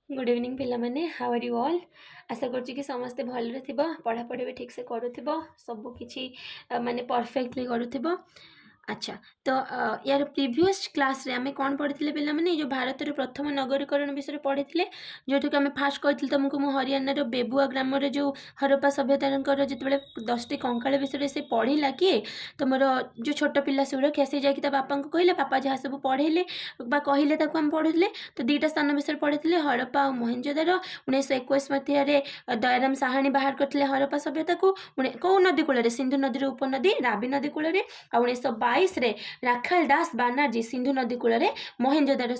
Good evening पिलामाने how are you all. आशा करुच्ची कि समस्ते भलरे थिबो, पढ़ापढ़ी भी ठीक से करुथिबो, सब किछि माने परफेक्टली करुथिबो। अच्छा, तो यार प्रीवियस क्लास रे आमे कौन पढ़ी पे मैंने जो भारत प्रथम नगरीकरण विषय पढ़ी जो आम फास्ट कही तुमको मु हरियाणार बेबुआ ग्राम जो हरप्पा सभ्यता जिते 10टी कंकाल विषय से पढ़ला किए तुम जो छोट पिला सुरक्षा सी जाकि बापा को कहले बापा जहाँ सब पढ़ेले कहले आम पढ़ुले तो दुईटा स्थान विषय पढ़ी हरप्पा और मोहेंजोदारो 1921 मसीह दयाराम साहानी बाहर करते हरप्पा सभ्यता को कौ नदी कूल सिंधु नदी उपनदी रावी नदी कूल 1922 रे राखाल दास बानार्जी सिंधु नदी कूल मोहेंजोदारो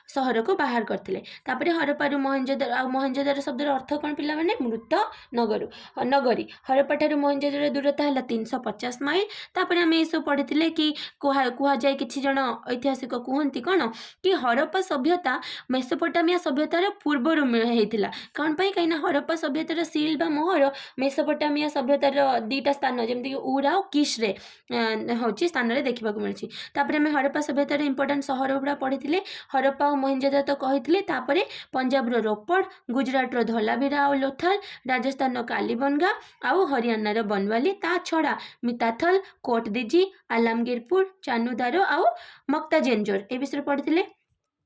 सहर को बाहर करते हरप्पा मोहेंजोदारो शब्द अर्थ कौन पिला माने मृत नगरी हरप्पा ठारू मोहेंजोदारो दूरता है 350 माइल। तापर आम ये सब पढ़ी कि कह जाए कि जन ऐतिहासिक कहती कौन कि हरप्पा सभ्यता मेसोपोटामिया सभ्यतार पूर्वर होता कौन पाई कहीं हरप्पा सभ्यतार सील बा मोहर मेसोपोटामिया सभ्यतार दुईटा स्थान जमीक उरा और किश्रे हूँ स्थान में देखा मिली। तापर आम हरप्पा सभ्यतार इंपोर्टाट सहर गुड़ा पढ़ी हरप्पा और मोहेंजोदारो तो कही पंजाब रोपड़ गुजरात धोलावीरा और लोथल राजस्थान कालीबंगा आउ हरियाणार बनवाली ता छड़ा मिताथल कोटदिजी आलमगीरपुर चानुदारो आउ मक्ता जेंजोर ए विषय पढ़ी।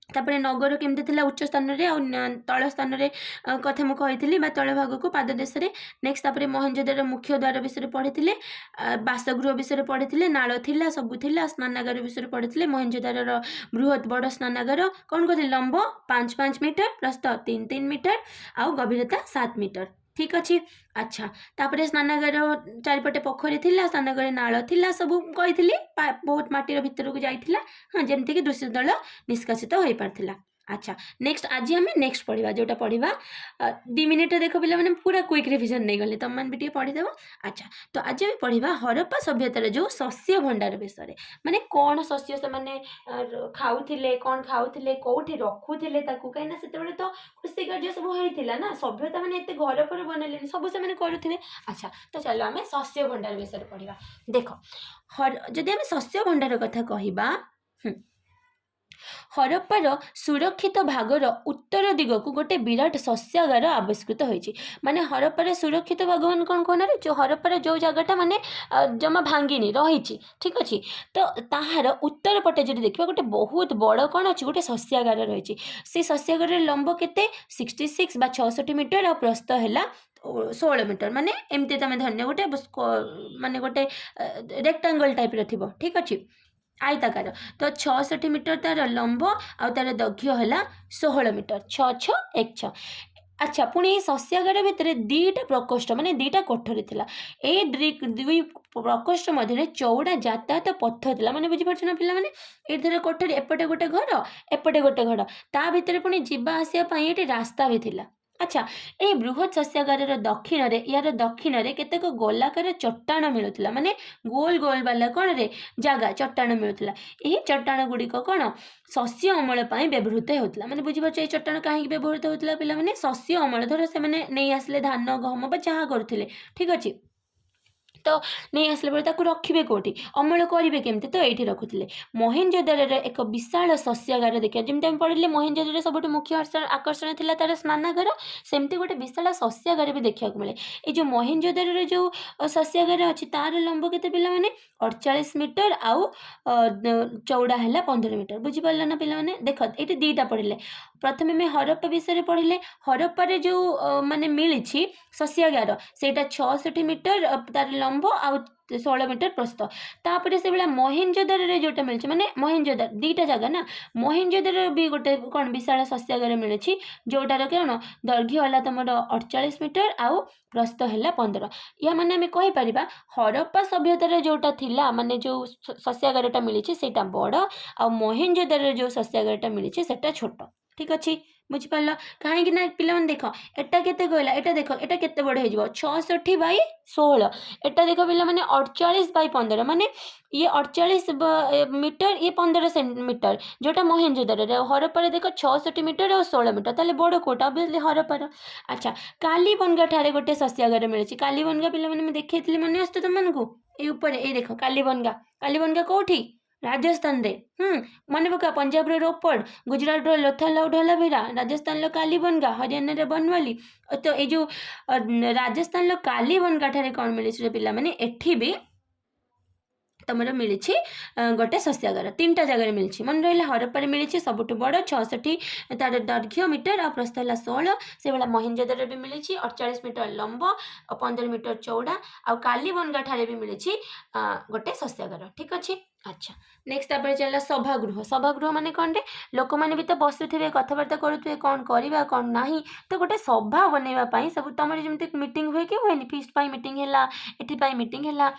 तापर नगर केमती थिला उच्च स्थान में तल स्थान में कथा मुझे तल भाग को पाद देश में नेक्स्ट तापर मोहेंजोदारो मुख्य द्वार विषय पढ़ी बासगृह विषय पढ़ी नाल थिला सबू थिला स्नानागार विषय पढ़ी मोहेंजोदारो बृहत बड़ स्नानागार कौन कहते लंब 5-5 मीटर प्रस्थ 3-3 मीटर आउ गभीरता 7 मीटर ठीक अच्छे। अच्छा तापर स्नानागार चारिपटे पोखरी थिला स्नानागार नाल थिला सब कही बहुत माटीर भितर को जाइथिला हाँ जमती दूषित जल निष्कासित हो पारथिला। अच्छा नेक्स्ट आज आम नेक्स्ट पढ़ा जोटा पढ़ा 2 मिनिट देख पे मैंने पूरा क्विक रिविजन नहीं गले तुम मैंने भी पढ़ीदेव। अच्छा तो आज आम पढ़ा हरप्पा सभ्यतार जो शस्य भंडार विषय माने कौन शस्य से माने खाऊले कौन खाऊले कौटी रखुले कहीं से तो कृषि कार्य सब होता ना सभ्यता मैंने एत घर पर बनले सब से करुवे। अच्छा तो चलो आम शस्य भंडार विषय पढ़ा देख जदि आम शस्य भंडार कथा कहवा हरप्पार सुरक्षित भागर उत्तर दिग को गोटे विराट शस्यागार आविष्कृत होती माने हरप्पार सुरक्षित भाग मान कौन कहना जो हरप्पार जो जगटा माने जमा भांगिनी रही ठीक अच्छे तो ताहार उत्तर पटे जो देखा गोटे बहुत बड़ कौन अच्छी गोटे शस्यागार रही से शस्यागार लंब के 66 बा 66 मीटर आ प्रस्थ है 16 मीटर माने एमती तुम धन्य गोटे माने गोटे रेक्टांगल टाइप थी ठीक अच्छे आयताकार तो 66 मीटर तार लंब आ तार दैर्घ्य है 16 मीटर 6-6-1-6। अच्छा पुणी शस्यागार भितर 2टा प्रकोष्ठ माने 2टा कोठरी थिला ए दुई प्रकोष्ठ मध्य चौड़ा यातायात पथ थिला माने बुझिपारछ ना पिला माने ए कोठरी एपटे गोटे घर एपटे गोटे घर ता भितर पुणी जीवा आसिया पई एटी रास्ता भी थिला। अच्छा ये बृहत शस्यागार दक्षिण यार दक्षिण केतेक गोलाकार चट्टाण मिलूला माने गोल गोल वाला कौन रे जगह चट्टाण मिलूला यही चट्टाण गुड़िक कौन शस्य अमल व्यवहृत होता माने बुझीपार ये चट्टाण कहीं व्यवहृत होता पे शस्य अमल धर से नहीं आसले धान गहम जहाँ करुले ठीक अच्छे तो नहीं आसला बेले रखिए कौटी अमल करेंगे केमती तो ये रखुले। मोहेंजोदारोर एक विशाल शस्यागार देखा जमी आम पढ़े मोहेंजोदारो सब मुख्य आकर्षण थी तार स्नानागार सेमती गोटे विशाल शस्यागार भी देखा मिले ये जो मोहेंजोदारोर जो शस्यागार अच्छी तार लंब के पे 48 मीटर आउ चौड़ा है 15 मीटर बुझीपार ना पे देख ये 2टा पढ़े प्रथम में हरप्पा विषय पढ़े हरप्पार जो माने मिली शस्यागार से 66 मीटर तार लंब आ 16 मीटर प्रस्थ तापर से मोहेंजोदारो जोटा मिली माने मोहेंजोदार 2टा जगह ना मोहेंजोदारो भी गोटे कौन विशाल शस्यागार मिली जोटार कौन दैर्घ्य है तुम 48 मीटर आउ प्रस्थ है 15 या माने आम कहीपर हरप्पा सभ्यतार जोटा थिला माने जो शस्यागारटा मिली से बड़ आ मोहेंजोदारो जो शस्यागारटा मिली से छोट ठीक अच्छे बुझिपार कहीं पे देख एटा केते कहला एटा देख एटा केते बड़ हो 66/16 एटा देख पे मैंने 48/15 माने ये 48 मीटर ये 15 मीटर जोटा मोहेंजोदारोर हरप्पार देख 66 मीटर और 16 मीटर ताले बड़ कोटा ऑब्वियसली हरप्पार। अच्छा कालीबंगा ठारे गोटे शस्यागार मिली कालीबंगा पे देखी मन आसते तुमको ये ऊपर ये देख कालीबंगा कौटी राजस्थान रे मन पका पंजाब रो रोपड़, गुजरात रो लोथाल ढोलावीरा, राजस्थान लो कालीबनगा, हरियाणा रे बनवाली। तो ये जो राजस्थान लो कालीबनगा ठारे कौन मिली पिला माने एठी भी तुमर मिली गोटे शस्यागार 3टा जगह मिली मन रहा हरप्पा मिली सबुठ बड़ 66 तार दैर्घ्य मीटर आ प्रस्थ है 16 से भाया मोहेंजोदारो भी मिली 48 मीटर लंब और 15 मीटर चौड़ा आ कालीबनगा ठारे भी मिली गोटे शस्यागार ठीक अच्छे। अच्छा नेक्स्ट तापर चला सभागृह। सभागृह माने कौन रे लोक मैंने भी तो बसुवे कथबार्ता करुवे कौन करवा कौन ना तो गोटे सभा बनवाई सब तुम जमी मीटिंग हुए कि हुए फिस्ट मीटिंग है एपाई मीटिंग है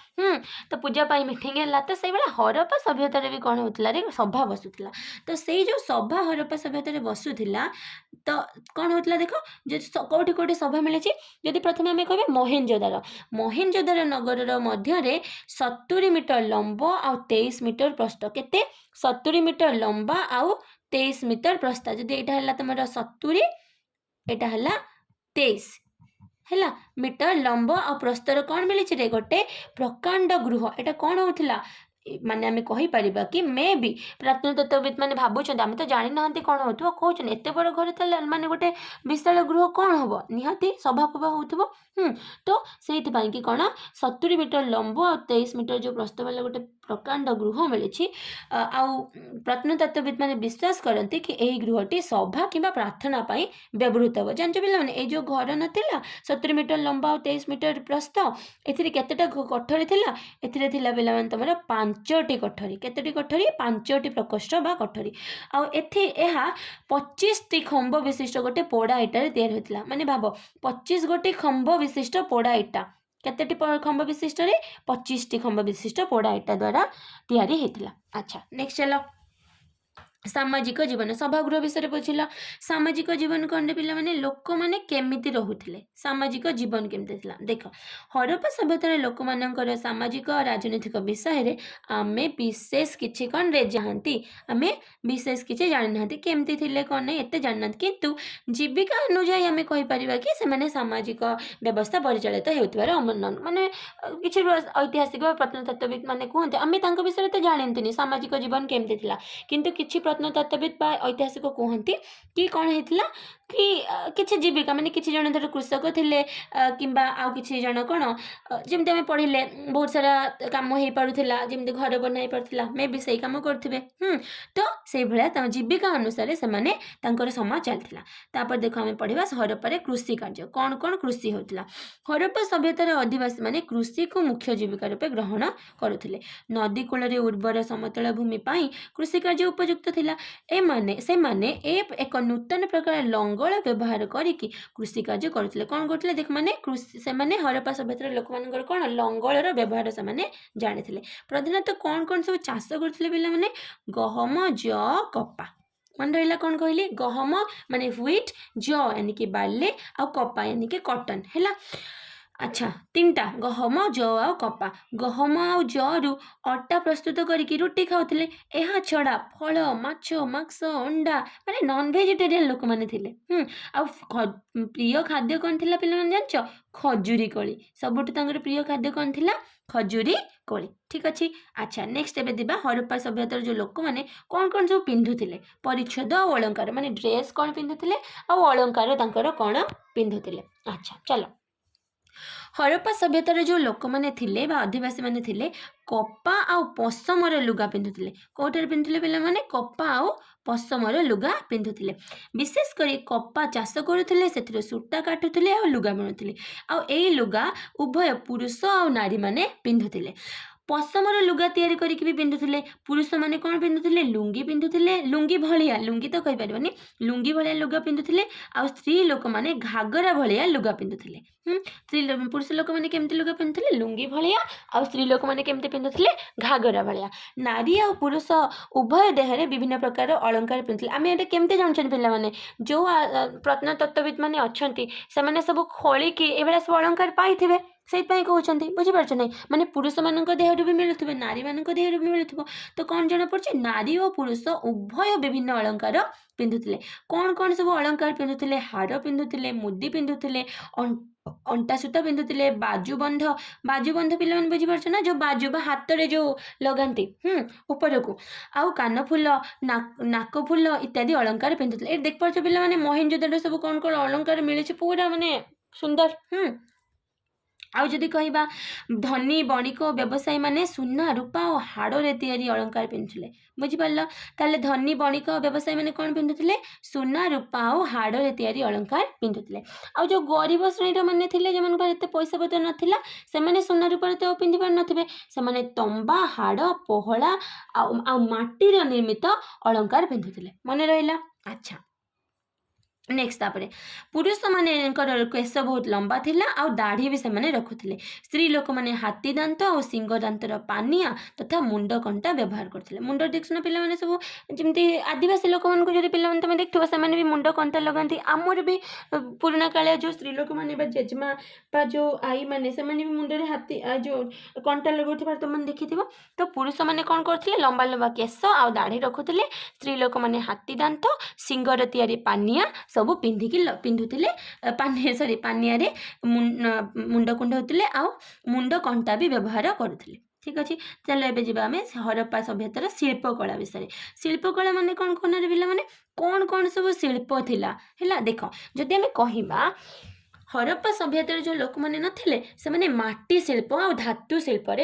तो पूजा पाई मीटिंग है तो से हरप्पा सभ्यतार भी कौन होता रे सभा बसुला तो से जो सभा हरप्पा सभ्यतार बसुला तो कौन होता देख जो कौटी कौटी सभा मिली जदि प्रथम आम कह मोहेंजोदारो। मोहेंजोदारो नगर मध्य 70 मीटर लंब आ 23 मीटर प्रस्थ केते 70 मीटर लंबा आउ 23 मीटर प्रस्थ जदि एटा हला तुमर 70 एटा हला 23 है मीटर लंब आ प्रस्तर कौन मिली रे गोटे प्रकांड गृह। एटा कौन होता माने आमे कहि परिबा कि मे भी प्रत्नतत्वविद माने भाबुछन आमे तो जानि नाहंती कोन होतबो कहउछन एते बड़ घर तले माने गोटे विशाल गृह कोन हबो निहाती सभा फभा होतबो तो सेति पई कि कोन 70 मीटर लंब और 23 मीटर जो प्रस्थ वाला गोटे प्रकांड गृह मिली आउ प्रत्नतत्वविद माने विश्वास करते कि एही गृहटी सभा किंबा प्रार्थना पई व्यवहृत हो जानछ पिला माने ए जो घर नथिला 70 मीटर लंबा और 23 मीटर प्रस्थ एथिरे केतेटा कोठरी थिला एथिरे थिला पिला माने तमरा 5टी कोठरी केतेटी कोठरी 5टी प्रकोष्ठ बा कोठरी आ एथि एहा 25टी खंभ विशिष्ट गोटे पोड़ा इटारे तैयार होतिला माने भाबो 25 गोटी खंभ विशिष्ट पोड़ा इटा केतेटी खंभ विशिष्ट रे 25टी खंभ विशिष्ट पोड़ा इटा द्वारा तैयारी हेतिला। अच्छा नेक्स्ट चलो सामाजिक जीवन सभागृह विषय बुझिल सामाजिक जीवन कौन पिला माने लोक माने केमिति रहुथिले सामाजिक जीवन केमिति थिला देख हरप्पा सभ्यतार लोक मानकर सामाजिक राजनीतिक विषय रे आमे विशेष किछि कौन रे जानती आमे विशेष किछि जानि नाहंती केमिति थिले कौन नै एते जानि नाहंती किंतु जीविका अनुसार आमे कहि परिबा कि से माने सामाजिक व्यवस्था परिचालित हेउतबार अमन माने किछि ऐतिहासिक प्रत्नतत्वविद माने कहते आमे तांको विषय तो जानंतिनी सामाजिक जीवन केमिति थिला किंतु किछि प्रत्नतत्वविद बा ऐतिहासिक कहती कि कौन होता कि किसी जीविका माने किसी जन धर कृषक थिले किंबा आउ किसी जन कौन जमती आम पढ़ले बहुत सारा काम हो पारुला जमती घर बना पारुला मे भी सही कम करुवे तो से भाया जीविका अनुसार से माने समाज चलता तापर देख आम पढ़ा हरप्पा कृषि कार्य कौन कौन कृषि होता हरप्पा सभ्यतार आदिवासी माने कृषि को मुख्य जीविका रूपे ग्रहण करुले नदी कूल उर्वर समतल भूमि कृषि कार्य उपयुक्त थिला से माने एक नूतन प्रकार लंगल व्यवहार करिकी कृषि कार्य करथिले कौन करथिले देख माने कृषि से माने हरप्पा सभ्यतार लोक मानकर कौन लंगलर व्यवहार से माने जानिथिले प्रधानतः कौन सब चाष करथिले पिला माने गहम ज कपा मन रहा कौन कहली गहम माने व्हीट ज यानी कि बार्ले आ कपा यानी कि कॉटन है। अच्छा 3टा गहम ज आ कपा गहम आ जरु अटा प्रस्तुत करके रुटी खाऊले यह छड़ा फल माछ मांस अंडा माने नॉन वेजिटेरियन लोक माने थिले आ प्रिय खाद्य कौन थिला पिला माने जानछ खजूरी कोली सबुठ तांकर प्रिय खाद्य कौन थिला खजूरी कोली ठीक अच्छे। अच्छा नेक्स्ट एबे दिबा हरप्पा सभ्यतार जो लोक माने कौन सब पिंधुथिले परिच्छेद और अलंकार माने ड्रेस कौन पिंधुथिले आ अलंकार तांकर कौन पिंधुथिले। अच्छा चलो हरप्पा सभ्यतार जो लोक मैंने थिले बा आदिवासी मैंने थिले कपा आउ पशमर लुगा पिंधुथिले कोठारे पिंधुथिले पिला माने कपा आउ पशमर लुगा पिंधुथिले विशेष करी कपा चाष करुथिले सेथिरे सूता काटुथिले आ लुगा बुणुथिले आ एई लुगा उभय पुरुष आउ नारी माने पिंधुथिले पशमर लुगा तैयारी करके भी पिंधुथिले पुरुष माने कौन पिंधुथिले लुंगी पिंधुथिले लुंगी भलिया लुंगी तो कहि परिबानी लुंगी भलिया लुगा पिंधुथिले आ स्त्री लोक माने घागरा भलिया लुगा पिंधुथिले स्त्री पुरुष लोक माने केमती लुगा पिंधुथिले लुंगी भलिया आ स्त्री लोक माने केमती पिंधुथिले घागरा भलिया नारी आ पुरुष उभय देहरे विभिन्न प्रकार अलंकार पिंधुथिले आमे एटा केमती जानछन पिला माने जो प्रत्नतत्वविद माने अछंती से माने सब खोली कि एबेला सब अलंकार पाइथिबे ସେଇଥିପାଇଁ କହୁଛନ୍ତି, ବୁଝିପାରୁଛ ନାହିଁ, ମାନେ ପୁରୁଷମାନଙ୍କ ଦେହରୁ ବି ମିଳୁଥିବ, ନାରୀମାନଙ୍କ ଦେହରୁ ବି ମିଳୁଥିବ। ତ କ'ଣ ଜଣାପଡ଼ୁଛି, ନାରୀ ଓ ପୁରୁଷ ଉଭୟ ବିଭିନ୍ନ ଅଳଙ୍କାର ପିନ୍ଧୁଥିଲେ। କ'ଣ ସବୁ ଅଳଙ୍କାର ପିନ୍ଧୁଥିଲେ? ହାର ପିନ୍ଧୁଥିଲେ, ମୁଦି ପିନ୍ଧୁଥିଲେ, ଅଣ୍ଟା ସୂତା ପିନ୍ଧୁଥିଲେ, ବାଜୁବନ୍ଧ ପିଲାମାନେ ବୁଝିପାରୁଛ ନା, ଯେଉଁ ବାଜୁ ବା ହାତରେ ଯେଉଁ ଲଗାନ୍ତି ଉପରକୁ, ଆଉ କାନଫୁଲ, ନାକ ଫୁଲ ଇତ୍ୟାଦି ଅଳଙ୍କାର ପିନ୍ଧୁଥିଲେ। ଏଠି ଦେଖିପାରୁଛ ପିଲାମାନେ, ମହେଞ୍ଜୋଦାରୋ ସବୁ କ'ଣ ଅଳଙ୍କାର ମିଳିଛି, ପୁରା ମାନେ ସୁନ୍ଦର। ଆଉ ଯଦି କହିବା, ଧନୀ ବଣିକ ବ୍ୟବସାୟୀମାନେ ସୁନା ରୂପା ଓ ହାଡ଼ରେ ତିଆରି ଅଳଙ୍କାର ପିନ୍ଧୁଥିଲେ। ବୁଝିପାରିଲ? ତାହେଲେ ଧନୀ ବଣିକ ବ୍ୟବସାୟୀମାନେ କ'ଣ ପିନ୍ଧୁଥିଲେ? ସୁନା ରୂପା ଓ ହାଡ଼ରେ ତିଆରି ଅଳଙ୍କାର ପିନ୍ଧୁଥିଲେ। ଆଉ ଯେଉଁ ଗରିବ ଶ୍ରେଣୀର ମାନେ ଥିଲେ, ଯେଉଁମାନଙ୍କର ଏତେ ପଇସା ପତ୍ର ନଥିଲା, ସେମାନେ ସୁନା ରୂପାରେ ତ ପିନ୍ଧି ପାରୁନଥିବେ, ସେମାନେ ତମ୍ବା, ହାଡ଼, ପୋହଳା ଆଉ ମାଟିର ନିର୍ମିତ ଅଳଙ୍କାର ପିନ୍ଧୁଥିଲେ। ମନେ ରହିଲା? ଆଚ୍ଛା, ନେକ୍ସଟ ତାପରେ ପୁରୁଷମାନଙ୍କର କେଶ ବହୁତ ଲମ୍ବା ଥିଲା, ଆଉ ଦାଢ଼ି ବି ସେମାନେ ରଖୁଥିଲେ। ସ୍ତ୍ରୀ ଲୋକମାନେ ହାତୀ ଦାନ୍ତ ଆଉ ସିଂହ ଦାନ୍ତର ପାନିଆ ତଥା ମୁଣ୍ଡ କଣ୍ଟା ବ୍ୟବହାର କରୁଥିଲେ। ମୁଣ୍ଡ ଦେଖୁନ ପିଲାମାନେ, ସବୁ ଯେମିତି ଆଦିବାସୀ ଲୋକମାନଙ୍କୁ ଯଦି ପିଲାମାନେ ତମେ ଦେଖିଥିବ, ସେମାନେ ବି ମୁଣ୍ଡ କଣ୍ଟା ଲଗାନ୍ତି। ଆମର ବି ପୁରୁଣା କାଳିଆ ଯେଉଁ ସ୍ତ୍ରୀ ଲୋକମାନେ ବା ଜେଜେମା ବା ଯେଉଁ ଆଈମାନେ, ସେମାନେ ବି ମୁଣ୍ଡରେ ଯେଉଁ କଣ୍ଟା ଲଗାଉଥିବାର ତୁମେ ଦେଖିଥିବ। ତ ପୁରୁଷମାନେ କ'ଣ କରୁଥିଲେ? ଲମ୍ବା ଲମ୍ବା କେଶ ଆଉ ଦାଢ଼ି ରଖୁଥିଲେ। ସ୍ତ୍ରୀ ଲୋକମାନେ ହାତୀ ଦାନ୍ତ, ସିଂହର ତିଆରି ପାନିଆ ସବୁ ପିନ୍ଧୁଥିଲେ। ପାନିଆରେ ମୁଣ୍ଡ କୁଣ୍ଡଉଥିଲେ, ଆଉ ମୁଣ୍ଡ କଣ୍ଟା ବି ବ୍ୟବହାର କରୁଥିଲେ। ଠିକ୍ ଅଛି, ଚାଲ ଏବେ ଯିବା ଆମେ ହରପ୍ପା ସଭ୍ୟତାର ଶିଳ୍ପକଳା ବିଷୟରେ। ଶିଳ୍ପକଳା ମାନେ କ'ଣ କହୁନାହାନ୍ତି ପିଲାମାନେ? କ'ଣ ସବୁ ଶିଳ୍ପ ଥିଲା ହେଲା? ଦେଖ, ଯଦି ଆମେ କହିବା ହରପ୍ପା ସଭ୍ୟତାର ଯେଉଁ ଲୋକମାନେ ନଥିଲେ, ସେମାନେ ମାଟି ଶିଳ୍ପ ଆଉ ଧାତୁ ଶିଳ୍ପରେ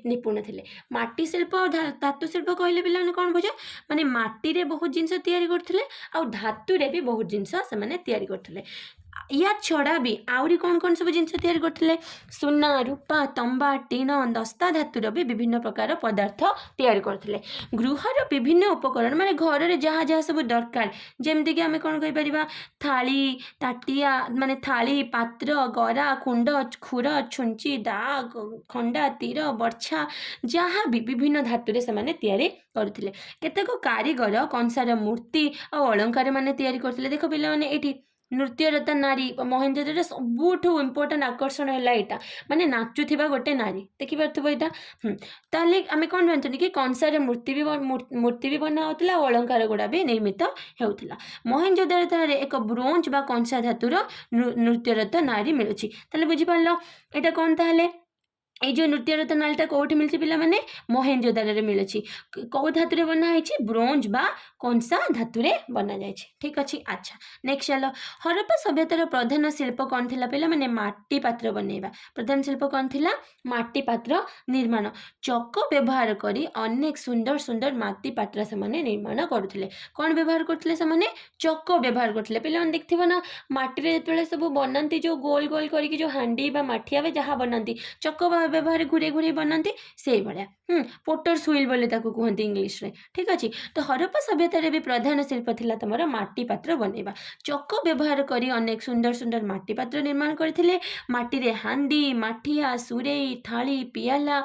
ନିପୁଣ ଥିଲେ। ମାଟି ଶିଳ୍ପ ଆଉ ଧାତୁ ଶିଳ୍ପ କହିଲେ ପିଲାମାନେ କ'ଣ ବୁଝ? ମାନେ ମାଟିରେ ବହୁତ ଜିନିଷ ତିଆରି କରୁଥିଲେ, ଆଉ ଧାତୁରେ ବି ବହୁତ ଜିନିଷ ସେମାନେ ତିଆରି କରୁଥିଲେ। ୟା ଛଡ଼ା ବି ଆହୁରି କ'ଣ ସବୁ ଜିନିଷ ତିଆରି କରୁଥିଲେ? ସୁନା, ରୂପା, ତମ୍ବା, ଟିଣ, ଦସ୍ତା ଧାତୁର ବି ବିଭିନ୍ନ ପ୍ରକାର ପଦାର୍ଥ ତିଆରି କରୁଥିଲେ। ଗୃହର ବିଭିନ୍ନ ଉପକରଣ, ମାନେ ଘରରେ ଯାହା ସବୁ ଦରକାର, ଯେମିତିକି ଆମେ କ'ଣ କହିପାରିବା, ଥାଳି, ତାଟିଆ, ମାନେ ଥାଳି, ପାତ୍ର, ଗରା, କୁଣ୍ଡ, ଖୁର, ଛୁଞ୍ଚି, ଦା, ଖଣ୍ଡା, ତୀର, ବର୍ଚ୍ଛା, ଯାହା ବି ବିଭିନ୍ନ ଧାତୁରେ ସେମାନେ ତିଆରି କରୁଥିଲେ। କେତେକ କାରିଗର କଂସାର ମୂର୍ତ୍ତି ଆଉ ଅଳଙ୍କାର ମାନେ ତିଆରି କରୁଥିଲେ। ଦେଖ ପିଲାମାନେ, ଏଇଠି ନୃତ୍ୟରତା ନାରୀ ମହେଞ୍ଜୋଦାରୋରେ ସବୁଠୁ ଇମ୍ପୋର୍ଟାଣ୍ଟ ଆକର୍ଷଣ ହେଲା ଏଇଟା, ମାନେ ନାଚୁଥିବା ଗୋଟେ ନାରୀ, ଦେଖିପାରୁଥିବ ଏଇଟା। ତାହେଲେ ଆମେ କ'ଣ ଜାଣିଛନ୍ତି କି କଂସାର ମୂର୍ତ୍ତି ବି ବନା ହେଉଥିଲା, ଆଉ ଅଳଙ୍କାର ଗୁଡ଼ା ବି ନିର୍ମିତ ହେଉଥିଲା। ମହେଞ୍ଜୋଦାରୋରେ ଏକ ବ୍ରୋଞ୍ଜ ବା କଂସା ଧାତୁର ନୃତ୍ୟରତ ନାରୀ ମିଳୁଛି। ତାହେଲେ ବୁଝିପାରିଲ ଏଇଟା କ'ଣ? ତାହେଲେ এই ଯେଉଁ ନୃତ୍ୟରତ ନାରୀଟା କେଉଁଠି ମିଳୁଛି ପିଲାମାନେ? ମହେଞ୍ଜୋଦାରୋରେ ମିଳୁଛି। କେଉଁ ଧାତୁରେ ବନା ହେଇଛି? ବ୍ରୋଞ୍ଜ ବା କଂସା ଧାତୁରେ ବନାଯାଇଛି। ଠିକ୍ ଅଛି, ଆଚ୍ଛା, ନେକ୍ସଟ ଚାଲ। ହରପ୍ପା ସଭ୍ୟତାର ପ୍ରଧାନ ଶିଳ୍ପ କ'ଣ ଥିଲା ପିଲାମାନେ? ମାଟି ପାତ୍ର ବନେଇବା। ପ୍ରଧାନ ଶିଳ୍ପ କ'ଣ ଥିଲା? ମାଟି ପାତ୍ର ନିର୍ମାଣ। ଚକ ବ୍ୟବହାର କରି ଅନେକ ସୁନ୍ଦର ମାଟି ପାତ୍ର ସେମାନେ ନିର୍ମାଣ କରୁଥିଲେ। କ'ଣ ବ୍ୟବହାର କରୁଥିଲେ ସେମାନେ? ଚକ ବ୍ୟବହାର କରୁଥିଲେ। ପିଲାମାନେ ଦେଖିଥିବ ନା, ମାଟିରେ ଯେତେବେଳେ ସବୁ ବନାନ୍ତି, ଯେଉଁ ଗୋଲ ଗୋଲ କରିକି ଯେଉଁ ହାଣ୍ଡି ବା ମାଠିଆ ବା ଯାହା ବନାନ୍ତି, ଚକ ବ୍ୟବହାର ଘୁରେଇ ବନାନ୍ତି, ସେଇଭଳିଆ। ପୋଟର ସୁଇଲ୍ ବୋଲି ତାକୁ କୁହନ୍ତି ଇଂଲିଶରେ। ଠିକ୍ ଅଛି, ତ ହରପ୍ପା ସଭ୍ୟତାରେ ବି ପ୍ରଧାନ ଶିଳ୍ପ ଥିଲା ତୁମର ମାଟି ପାତ୍ର ବନେଇବା। ଚକ ବ୍ୟବହାର କରି ଅନେକ ସୁନ୍ଦର ମାଟି ପାତ୍ର ନିର୍ମାଣ କରିଥିଲେ। ମାଟିରେ ହାଣ୍ଡି, ମାଠିଆ, ସୁରେଇ, ଥାଳି, ପିଆଲା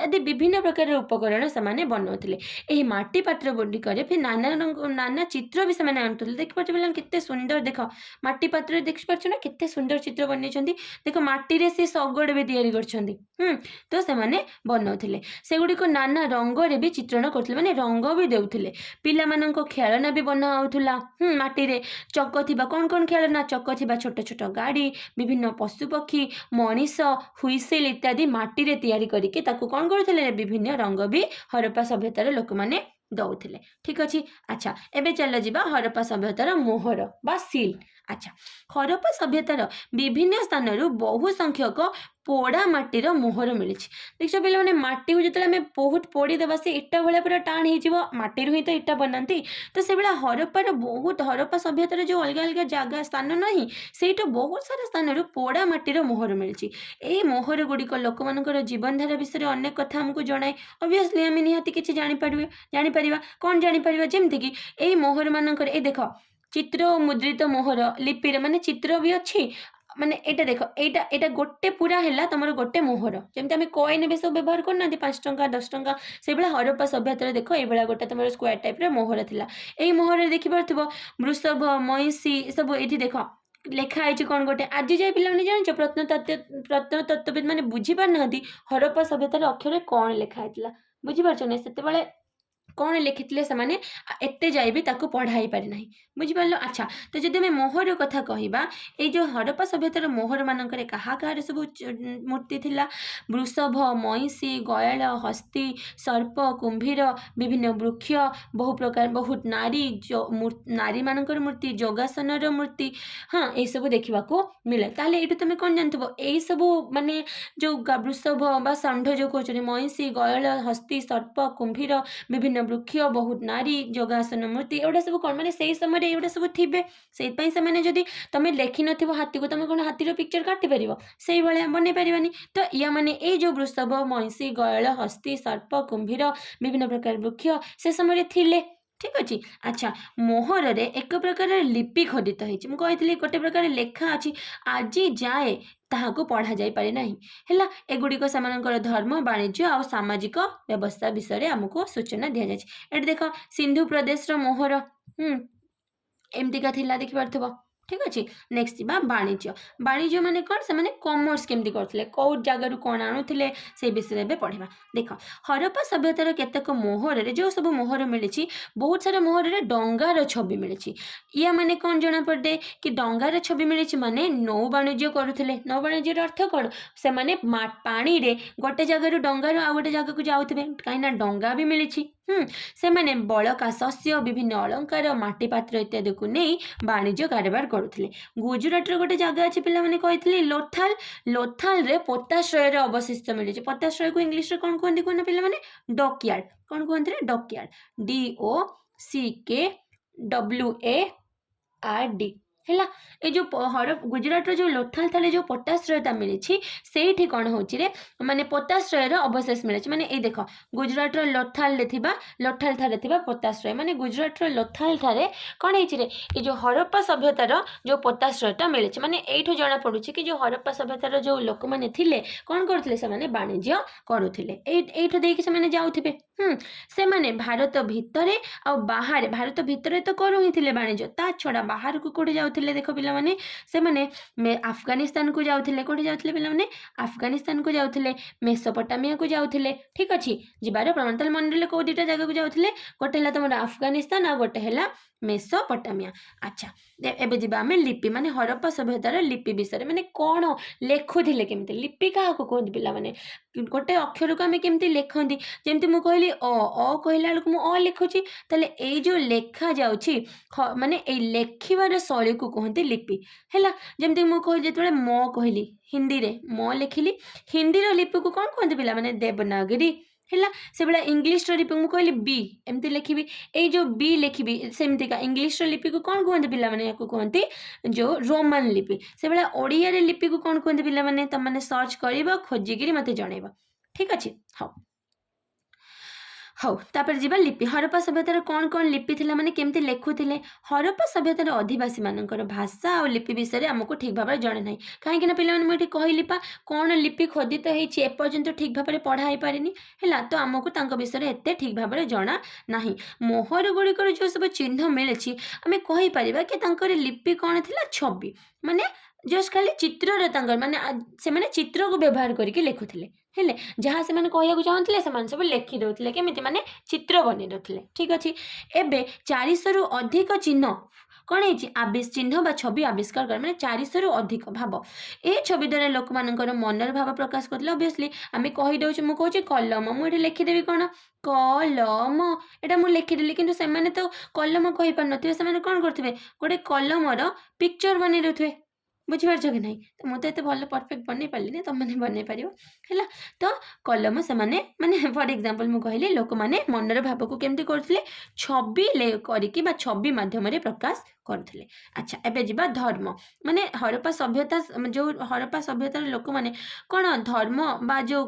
ଆଦି ବିଭିନ୍ନ ପ୍ରକାରର ଉପକରଣ ସେମାନେ ବନାଉଥିଲେ। ଏହି ମାଟି ପାତ୍ର ଗୁଡ଼ିକରେ ବି ନାନା ଚିତ୍ର ବି ସେମାନେ ଆଣୁଥିଲେ। ଦେଖିପାରୁଛ ପିଲାମାନେ, କେତେ ସୁନ୍ଦର, ଦେଖ ମାଟି ପାତ୍ରରେ ଦେଖିପାରୁଛ ନା, କେତେ ସୁନ୍ଦର ଚିତ୍ର ବନେଇଛନ୍ତି। ଦେଖ, ମାଟିରେ ସେ ଶଗଡ଼ ବି ତିଆରି କରିଛନ୍ତି। ତ ସେମାନେ ବନାଉଥିଲେ। ସେଗୁଡ଼ିକ ନାନା ରଙ୍ଗରେ ବି ଚିତ୍ରଣ କରୁଥିଲେ, ମାନେ ରଙ୍ଗ ବି ଦେଉଥିଲେ। ପିଲାମାନଙ୍କ ଖେଳନା ବି ବନା ହେଉଥିଲା ମାଟିରେ। ଚକ ଥିବା କ'ଣ ଖେଳନା? ଚକ ଥିବା ଛୋଟ ଛୋଟ ଗାଡ଼ି, ବିଭିନ୍ନ ପଶୁପକ୍ଷୀ, ମଣିଷ, ହୁଇସିଲ୍ ଇତ୍ୟାଦି ମାଟିରେ ତିଆରି କରିକି ତାକୁ କ'ଣ କରୁଥିଲେ? ବିଭିନ୍ନ ରଙ୍ଗ ବି ହରପ୍ପା ସଭ୍ୟତାର ଲୋକମାନେ ଦେଉଥିଲେ। ଠିକ୍ ଅଛି, ଆଚ୍ଛା, ଏବେ ଚାଲ ଯିବା ହରପ୍ପା ସଭ୍ୟତାର ମୋହର ବା ସିଲ୍। ଆଚ୍ଛା, ହରପ୍ପା ସଭ୍ୟତାର ବିଭିନ୍ନ ସ୍ଥାନରୁ ବହୁ ସଂଖ୍ୟକ ପୋଡ଼ା ମାଟିର ମୋହର ମିଳିଛି। ଦେଖିଛ ପିଲାମାନେ, ମାଟିକୁ ଯେତେବେଳେ ଆମେ ବହୁତ ପୋଡ଼ିଦେବା, ସେ ଇଟା ଭଳିଆ ପୁରା ଟାଣ ହେଇଯିବ। ମାଟିରୁ ହିଁ ତ ଇଟା ବନାନ୍ତି। ତ ସେଭଳିଆ ହରପ୍ପା ସଭ୍ୟତାର ଯେଉଁ ଅଲଗା ଅଲଗା ଜାଗା ସ୍ଥାନ ନାହିଁ, ସେଇଠୁ ବହୁତ ସାରା ସ୍ଥାନରୁ ପୋଡ଼ା ମାଟିର ମୋହର ମିଳିଛି। ଏହି ମୋହର ଗୁଡ଼ିକ ଲୋକମାନଙ୍କର ଜୀବନଧାରା ବିଷୟରେ ଅନେକ କଥା ଆମକୁ ଜଣାଏ। ଅବଭିୟସଲି ଆମେ ନିହାତି କିଛି ଜାଣିପାରିବା। କ'ଣ ଜାଣିପାରିବା? ଯେମିତିକି ଏଇ ମୋହର ମାନଙ୍କରେ, ଏଇ ଦେଖ, ଚିତ୍ର ଓ ମୁଦ୍ରିତ ମୋହର ଲିପିରେ, ମାନେ ଚିତ୍ର ବି ଅଛି, ମାନେ ଏଇଟା ଦେଖ, ଏଇଟା ଗୋଟେ ପୁରା ହେଲା ତମର ଗୋଟେ ମୋହର। ଯେମିତି ଆମେ କଏନ୍ ଏବେ ସବୁ ବ୍ୟବହାର କରୁନାହାନ୍ତି, 5 ଟଙ୍କା 10 ଟଙ୍କା, ସେଇଭଳିଆ ହରପ୍ପା ସଭ୍ୟତାରେ ଦେଖ ଏଇଭଳିଆ ଗୋଟେ ତମର ସ୍କୋୟାର ଟାଇପ୍ର ମୋହର ଥିଲା। ଏଇ ମୋହରରେ ଦେଖିପାରୁଥିବ ବୃଷଭ, ମଇଁଷି ସବୁ ଏଇଠି ଦେଖ ଲେଖା ହେଇଛି କ'ଣ ଗୋଟେ ଆଜି ଯାଏ ପିଲାମାନେ ଜାଣିଛ ପ୍ରତ୍ନତତ୍ତ୍ୱବିତ୍ ମାନେ ବୁଝିପାରୁନାହାନ୍ତି ହରପ୍ପା ସଭ୍ୟତାର ଅକ୍ଷରରେ କ'ଣ ଲେଖା ହେଇଥିଲା ବୁଝିପାରୁଛ ନା ସେତେବେଳେ କ'ଣ ଲେଖିଥିଲେ ସେମାନେ ଏତେ ଯାଏ ବି ତାକୁ ପଢ଼ା ହେଇପାରି ନାହିଁ ବୁଝିପାରିଲ। ଆଚ୍ଛା ତ ଯଦି ଆମେ ମୋହର କଥା କହିବା ଏଇ ଯେଉଁ ହରପ୍ପା ସଭ୍ୟତାର ମୋହରମାନଙ୍କରେ କାହା କାହାର ସବୁ ମୂର୍ତ୍ତି ଥିଲା ବୃଷଭ ମଇଁଷି ଗୟଳ ହସ୍ତୀ ସର୍ପ କୁମ୍ଭୀର ବିଭିନ୍ନ ବୃକ୍ଷ ବହୁ ପ୍ରକାର ବହୁତ ନାରୀମାନଙ୍କର ମୂର୍ତ୍ତି ଯୋଗାସନର ମୂର୍ତ୍ତି ହଁ ଏଇସବୁ ଦେଖିବାକୁ ମିଳେ। ତାହେଲେ ଏଇଠୁ ତୁମେ କ'ଣ ଜାଣିଥିବ ଏଇସବୁ ମାନେ ଯେଉଁ ବୃଷଭ ବା ଷଣ୍ଢ ଯେଉଁ କହୁଛନ୍ତି ମଇଁଷି ଗୟଳ ହସ୍ତୀ ସର୍ପ କୁମ୍ଭୀର ବିଭିନ୍ନ ବୃକ୍ଷ ବହୁତ ନାରୀ ଯୋଗାସନ ମୂର୍ତ୍ତି ଏଗୁଡ଼ା ସବୁ କ'ଣ ମାନେ ସେଇ ସମୟରେ ଏଗୁଡ଼ା ସବୁ ଥିବେ ସେଇଥିପାଇଁ ସେମାନେ ଯଦି ତମେ ଲେଖିନଥିବ ହାତୀକୁ ତମେ କ'ଣ ହାତୀର ପିକ୍ଚର କାଟିପାରିବ ସେଇଭଳିଆ ବନେଇ ପାରିବାନି। ତ ୟା ମାନେ ଏଇ ଯେଉଁ ବୃଷଭ ମଇଁଷି ଗୟଳ ହସ୍ତୀ ସର୍ପ କୁମ୍ଭୀର ବିଭିନ୍ନ ପ୍ରକାର ବୃକ୍ଷ ସେ ସମୟରେ ଥିଲେ ଠିକ୍ ଅଛି। ଆଚ୍ଛା ମୋହରରେ ଏକ ପ୍ରକାର ଲିପି ଖୋଦିତ ହେଇଛି ମୁଁ କହିଥିଲି ଗୋଟେ ପ୍ରକାର ଲେଖା ଅଛି ଆଜି ଯାଏ ତାହାକୁ ପଢ଼ାଯାଇପାରେ ନାହିଁ ହେଲା ଏଗୁଡ଼ିକ ସେମାନଙ୍କର ଧର୍ମ ବାଣିଜ୍ୟ ଆଉ ସାମାଜିକ ବ୍ୟବସ୍ଥା ବିଷୟରେ ଆମକୁ ସୂଚନା ଦିଆଯାଇଛି। ଏଠି ଦେଖ ସିନ୍ଧୁ ପ୍ରଦେଶର ମୋହର ଏମିତିକା ଥିଲା ଦେଖିପାରୁଥିବ ଠିକ୍ ଅଛି। ନେକ୍ସଟ ଯିବା ବାଣିଜ୍ୟ ମାନେ କ'ଣ ସେମାନେ କମର୍ସ କେମିତି କରୁଥିଲେ କେଉଁ ଜାଗାରୁ କ'ଣ ଆଣୁଥିଲେ ସେଇ ବିଷୟରେ ଏବେ ପଢ଼ିବା। ଦେଖ ହରପ୍ପା ସଭ୍ୟତାର କେତେକ ମୋହରରେ ଯେଉଁ ସବୁ ମୋହର ମିଳିଛି ବହୁତ ସାରା ମୋହରରେ ଡଙ୍ଗାର ଛବି ମିଳିଛି ୟା ମାନେ କ'ଣ ଜଣାପଡ଼େ କି ଡଙ୍ଗାର ଛବି ମିଳିଛି ମାନେ ନୌ ବାଣିଜ୍ୟ କରୁଥିଲେ ନୌ ବାଣିଜ୍ୟର ଅର୍ଥ କ'ଣ ସେମାନେ ପାଣିରେ ଗୋଟେ ଜାଗାରୁ ଡଙ୍ଗାରୁ ଆଉ ଗୋଟେ ଜାଗାକୁ ଯାଉଥିବେ କାହିଁକିନା ଡଙ୍ଗା ବି ମିଳିଛି ସେମାନେ ବଳକା ଶସ୍ୟ ବିଭିନ୍ନ ଅଳଙ୍କାର ମାଟି ପାତ୍ର ଇତ୍ୟାଦିକୁ ନେଇ ବାଣିଜ୍ୟ କାରବାର କରୁଥିଲେ। ଗୁଜୁରାଟର ଗୋଟେ ଜାଗା ଅଛି ପିଲାମାନେ କହିଥିଲି ଲୋଥାଲରେ ପୋତାଶ୍ରୟର ଅବଶିଷ୍ଟ ମିଳିଛି ପୋତାଶ୍ରୟକୁ ଇଂଲିଶରେ କ'ଣ କୁହନ୍ତି କୁହନା ପିଲାମାନେ ଡକୟାର୍ଡ କ'ଣ କୁହନ୍ତି ଡକୟାର୍ଡ DOCKWARD ହେଲା ଏ ଯେଉଁ ଗୁଜୁରାଟର ଯେଉଁ ଲୋଥାଲ ଥାଲେ ଯେଉଁ ପୋତାଶ୍ରୟଟା ମିଳିଛି ସେଇଠି କ'ଣ ହେଉଛି ରେ ମାନେ ପୋତାଶ୍ରୟର ଅବଶେଷ ମିଳିଛି ମାନେ ଏଇ ଦେଖ ଗୁଜୁରାଟର ଲୋଥାଲରେ ଥିବା ପୋତାଶ୍ରୟ ମାନେ ଗୁଜୁରାଟର ଲୋଥାଲ ଠାରେ କ'ଣ ହେଇଛି ରେ ଏ ଯେଉଁ ହରପ୍ପା ସଭ୍ୟତାର ଯେଉଁ ପୋତାଶ୍ରୟଟା ମିଳିଛି ମାନେ ଏଇଠୁ ଜଣାପଡ଼ୁଛି କି ଯେଉଁ ହରପ୍ପା ସଭ୍ୟତାର ଯେଉଁ ଲୋକମାନେ ଥିଲେ କ'ଣ କରୁଥିଲେ ସେମାନେ ବାଣିଜ୍ୟ କରୁଥିଲେ ଏଇଠୁ ଦେଇକି ସେମାନେ ଯାଉଥିବେ ସେମାନେ ଭାରତ ଭିତରେ ଆଉ ବାହାରେ ଭାରତ ଭିତରେ ତ କରୁ ହିଁ ଥିଲେ ବାଣିଜ୍ୟ ତା ଛଡ଼ା ବାହାରକୁ କେଉଁଠି ଯାଉଥିଲେ ଦେଖ ପିଲାମାନେ ସେମାନେ ଆଫଗାନିସ୍ତାନକୁ ଯାଉଥିଲେ କେଉଁଠି ଯାଉଥିଲେ ପିଲାମାନେ ଆଫଗାନିସ୍ତାନକୁ ଯାଉଥିଲେ ମେସୋପଟାମିଆକୁ ଯାଉଥିଲେ ଠିକ୍ ଅଛି ଯିବାର ପ୍ରମାଣ ତାହେଲେ ମନେ ରହିଲେ କେଉଁ ଦୁଇଟା ଜାଗାକୁ ଯାଉଥିଲେ ଗୋଟେ ହେଲା ତୁମର ଆଫଗାନିସ୍ତାନ ଆଉ ଗୋଟେ ହେଲା ମେସୋପଟାମିଆ। ଆଚ୍ଛା ଏବେ ଯିବା ଆମେ ଲିପି ମାନେ ହରପ୍ପା ସଭ୍ୟତାର ଲିପି ବିଷୟରେ ମାନେ କ'ଣ ଲେଖୁଥିଲେ କେମିତି ଲିପି କାହାକୁ କୁହନ୍ତି ପିଲାମାନେ ଗୋଟେ ଅକ୍ଷରକୁ ଆମେ କେମିତି ଲେଖନ୍ତି ଯେମିତି ମୁଁ କହିଲି ଅ କହିଲା ବେଳକୁ ମୁଁ ଲେଖୁଛି ତାହେଲେ ଏଇ ଯେଉଁ ଲେଖାଯାଉଛି ମାନେ ଏଇ ଲେଖିବାର ଶୈଳୀକୁ କୁହନ୍ତି ଲିପି ହେଲା ଯେମିତି ମୁଁ କହିଲି ଯେତେବେଳେ କହିଲି ହିନ୍ଦୀରେ ଲେଖିଲି ହିନ୍ଦୀର ଲିପିକୁ କ'ଣ କୁହନ୍ତି ପିଲାମାନେ ଦେବନାଗରୀ ହେଲା ସେଭଳିଆ ଇଂଲିଶର ଲିପି ମୁଁ କହିଲି ବି ଏମିତି ଲେଖିବି ଏଇ ଯେଉଁ ବି ଲେଖିବି ସେମିତିକା ଇଂଲିଶର ଲିପିକୁ କ'ଣ କୁହନ୍ତି ପିଲାମାନେ ୟାକୁ କୁହନ୍ତି ଯେଉଁ ରୋମାନ ଲିପି ସେଭଳିଆ ଓଡ଼ିଆରେ ଲିପିକୁ କ'ଣ କୁହନ୍ତି ପିଲାମାନେ ତମମାନେ ସର୍ଚ୍ଚ କରିବ ଖୋଜିକିରି ମୋତେ ଜଣାଇବ ଠିକ୍ ଅଛି। ହଉ ତାପରେ ଯିବା ଲିପି ହରପ୍ପା ସଭ୍ୟତାର କ'ଣ ଲିପି ଥିଲା ମାନେ କେମିତି ଲେଖୁଥିଲେ ହରପ୍ପା ସଭ୍ୟତାର ଅଧିବାସୀମାନଙ୍କର ଭାଷା ଆଉ ଲିପି ବିଷୟରେ ଆମକୁ ଠିକ୍ ଭାବରେ ଜଣା ନାହିଁ କାହିଁକି ନା ପିଲାମାନେ ମୁଁ ଏଠି କହିଲି ପା କ'ଣ ଲିପି ଖୋଦିତ ହେଇଛି ଏପର୍ଯ୍ୟନ୍ତ ଠିକ୍ ଭାବରେ ପଢ଼ା ହେଇପାରିନି ହେଲା ତ ଆମକୁ ତାଙ୍କ ବିଷୟରେ ଏତେ ଠିକ୍ ଭାବରେ ଜଣା ନାହିଁ। ମୋହର ଗୁଡ଼ିକର ଯେଉଁ ସବୁ ଚିହ୍ନ ମିଳିଛି ଆମେ କହିପାରିବା କି ତାଙ୍କର ଲିପି କ'ଣ ଥିଲା ଛବି ମାନେ ଜଷ୍ଟ ଖାଲି ଚିତ୍ରରେ ତାଙ୍କର ମାନେ ସେମାନେ ଚିତ୍ରକୁ ବ୍ୟବହାର କରିକି ଲେଖୁଥିଲେ ହେଲେ ଯାହା ସେମାନେ କହିବାକୁ ଚାହୁଁଥିଲେ ସେମାନେ ସବୁ ଲେଖି ଦେଉଥିଲେ କେମିତି ମାନେ ଚିତ୍ର ବନେଇ ଦେଉଥିଲେ ଠିକ୍ ଅଛି। ଏବେ 400ରୁ ଅଧିକ ଚିହ୍ନ କ'ଣ ହେଇଛି ଚିହ୍ନ ବା ଛବି ଆବିଷ୍କାର କରେ ମାନେ 400ରୁ ଅଧିକ ଭାବ ଏ ଛବି ଦ୍ୱାରା ଲୋକମାନଙ୍କର ମନର ଭାବ ପ୍ରକାଶ କରୁଥିଲେ ଅବଭିୟସଲି ଆମେ କହିଦେଉଛୁ ମୁଁ କହୁଛି କଲମ ମୁଁ ଏଠି ଲେଖିଦେବି କ'ଣ କଲମ ଏଇଟା ମୁଁ ଲେଖିଦେଲି କିନ୍ତୁ ସେମାନେ ତ କଲମ କହିପାରୁନଥିବେ ସେମାନେ କ'ଣ କରୁଥିବେ ଗୋଟେ କଲମର ପିକ୍ଚର ବନେଇ ଦେଉଥିବେ ବୁଝିପାରୁଛ କି ନାହିଁ ତ ମୁଁ ତ ଏତେ ଭଲ ପରଫେକ୍ଟ ବନେଇ ପାରିଲିନି ତମମାନେ ବନେଇ ପାରିବ ହେଲା ତ କଲମ ସେମାନେ ମାନେ ଫର ଏକ୍ଜାମ୍ପଲ ମୁଁ କହିଲି ଲୋକମାନେ ମନର ଭାବକୁ କେମିତି କରୁଥିଲେ ଛବି କରିକି ବା ଛବି ମାଧ୍ୟମରେ ପ୍ରକାଶ କରୁଥିଲେ। ଆଚ୍ଛା ଏବେ ଯିବା ଧର୍ମ ମାନେ ହରପ୍ପା ସଭ୍ୟତାର ଲୋକମାନେ କ'ଣ ଧର୍ମ ବା ଯେଉଁ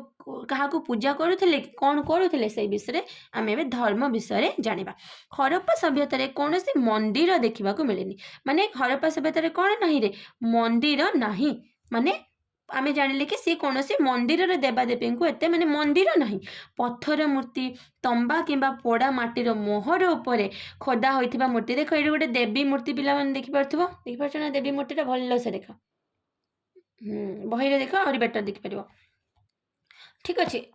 କାହାକୁ ପୂଜା କରୁଥିଲେ କ'ଣ କରୁଥିଲେ ସେଇ ବିଷୟରେ ଆମେ ଏବେ ଧର୍ମ ବିଷୟରେ ଜାଣିବା। ହରପ୍ପା ସଭ୍ୟତାରେ କୌଣସି ମନ୍ଦିର ଦେଖିବାକୁ ମିଳେନି ମାନେ ହରପ୍ପା ସଭ୍ୟତାରେ କ'ଣ ନାହିଁ ରେ ମନ୍ଦିର ନାହିଁ ମାନେ आमे जानिले कि सी कौनसी मंदिर देवादेवी को एते माने मंदिर नहीं पत्थर मूर्ति तंबा किंबा पोड़ा माटीर मोहर उपरे खोदा होइथिबा मूर्ति देखो ये गोटे देवी मूर्ति पिला माने देखि पारथुबो ना देवी मूर्ति भल से देख बहिरे देख और बेटर देखि परिबो ठीक अच्छे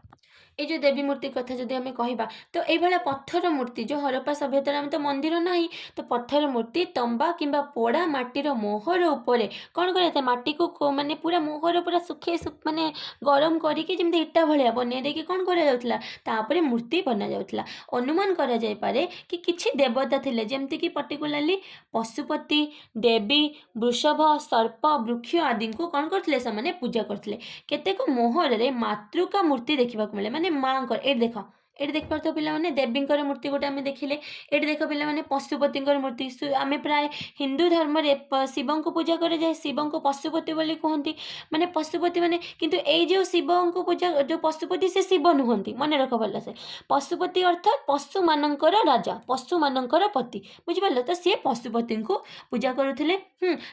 ये जो देवी मूर्ति कथा जदि आम कहवा तो ये पत्थर मूर्ति जो हरप्पा सभ्यतार आम तो मंदिर ना तो पत्थर मूर्ति तंबा किंबा पोड़ा माटीर मोहर उपरे कौन कर माटी को माने पूरा मोहर पूरा सुखे माने गरम करके जमी इटा भाया बन देकी कौन कर मूर्ति बना जाऊला अनुमान करा जाय पारे कि किछि देवता थिले जेमती कि पर्टिकुलाली पशुपति देवी वृषभ सर्प वृक्ष आदि को कौन करथिले से पूजा करथिले केतेक मोहर रे मातृका मूर्ति देखा मिले माने माँ ये देख ये देख पार पे देवी मूर्ति गोटे आम देखिले ये देख पे पशुपति मूर्ति आम प्राय हिंदू धर्म रे शिव को पूजा करे जाए शिव को पशुपति बोली कहती माने पशुपति माने किंतु ए जो शिव को पूजा जो पशुपति से शिव नुहंती मन रख भल से पशुपति अर्थात पशु मानकर राजा पशु मानकर पति बुझिपार तो सी पशुपति को पूजा करुले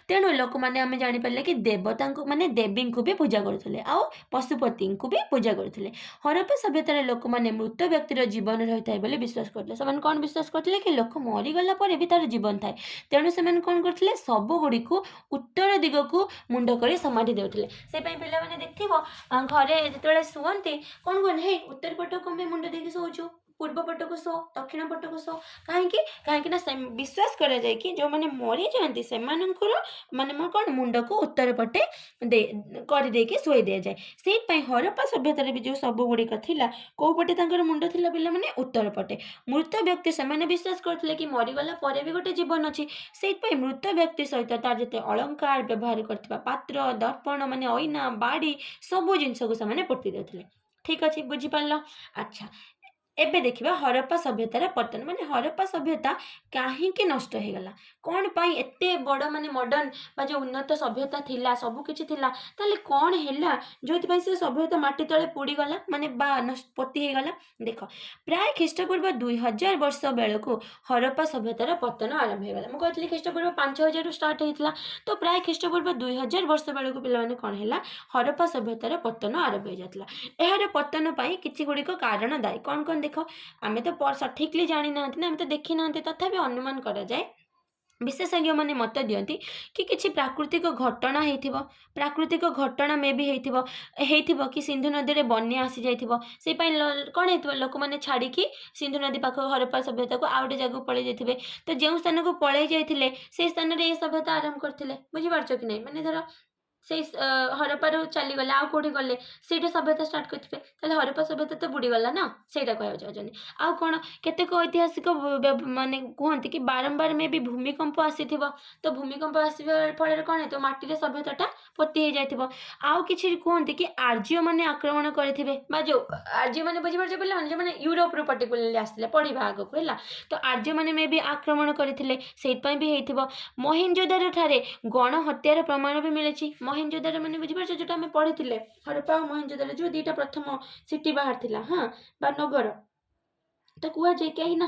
तेणु लोक मैंने आम जापर कि देवता को माने देवी को भी पूजा करुले आ पशुपति को भी पूजा करुले हरप्पा सभ्यतार लोक मैंने मृत व्यक्तिर जीवन रही था विश्वास करते से कौन विश्वास करते कि लोक मरीगला भी तार जीवन थाए तेणु से कौन करते सबुगुड़ी को उत्तर दिग को मुंड कर समाधि देउथिले से पे पिला माने देखथिबो घरे जेतेले सुवंती कौन कौन हे उत्तर पट कमे मुंड देकी सोचो पूर्व पट को सो दक्षिण पट को सो कहीं ना विश्वास करा जाए कि जो मैंने मरी जाती से माने कौन मुंड को उत्तर पटे दे कर देके सोई दि जाए से हरप्पा सभ्यतार भी जो सब गुड़िक थिला कौ पटे तांकर मुंड थिला पिला माने उत्तर पटे मृत व्यक्ति से माने विश्वास करथिले कि मरीगला परे भी गोटे जीवन अच्छी से मृत व्यक्ति सहित तार जेते अलंकार व्यवहार करथिबा पात्र दर्पण माने ऐना बाड़ी सब जिनस को से पोती देउथिले ठीक अच्छे बुझीपार अच्छा एबे देखिबा हरप्पा सभ्यतार पतन माने हरप्पा सभ्यता कहीं नष्ट हो गला कौन पाई एते बड़ माने मॉडर्न बा जो उन्नत सभ्यता थिला सब किछि थिला ताले कौन हैला जोति पई से सभ्यता माटी तळे पुड़ी गला माने बा पति हो गला देखो प्राय ख्रीष्टपूर्व 2000 वर्ष बेलको हरप्पा सभ्यतार पतन आरंभ हो गला मु कहतली ख्रीष्टपूर्व 5000 रु स्टार्ट हेतला तो प्राय ख्रीष्टपूर्व 2000 वर्ष बेलको पिला माने कोन हैला हरप्पा सभ्यतार पतन आरंभ हो जातला एहार पतन पई किछि गुडी को कारण दायी कौन कौन देख आमे तो सठिकली जानी ना आमे तो देखी ना तथापि अनुमान करा जाए विशेषज्ञ मैंने मत दियंती कि किसी प्राकृतिक घटना होइथिबो प्राकृतिक घटना मे भी होइथिबो कि सिंधु नदी रे बन्या आसी जाइथिबो से पई कोन हेतबो लोक माने छाड़ी कि सिंधु नदी पाख हरप्पा सभ्यता को आउटे जगह पळै जाइथिबे तो जेउ स्थान को पळै जाइथिले से स्थान रे ए सभ्यता आरंभ करथिले बुझि पारछो कि नै माने धर से हरप्पा चली गले आउ कोठी गले सेटा सभ्यता स्टार्ट करथिबे ताले हरप्पा सभ्यता तो बुड़ी गला ना सेटा कहय जाजनी आउ कोन केतेक ऐतिहासिक माने कहंती कि बारंबार में भी भूमिकंप आसीथिबो तो भूमिकंप आसीबा फଳରେ कोन हेतो माटी रे सभ्यताटा पोती हे जाइथिबो आउ किछि कहंती कि आर्य माने आक्रमण करथिबे बा जो आर्य माने बुझि परछ बोले जो माने यूरोप रो पर्टिकुलरली आस्थिले पढी भाग को हैला तो आर्य माने में भी आक्रमण करथिले सेट पई भी हेथिबो मोहेंजोदारो ठारे गण हत्यार प्रमाण भी मिलेछि मोहेंजोदारो माने बुझि परछ जोटा हमें पढिथिले हरप्पा और मोहेंजोदारो जो दीटा प्रथम सिटी बाहर थिला हां बा नगर तो कुआ जाए कहीं ना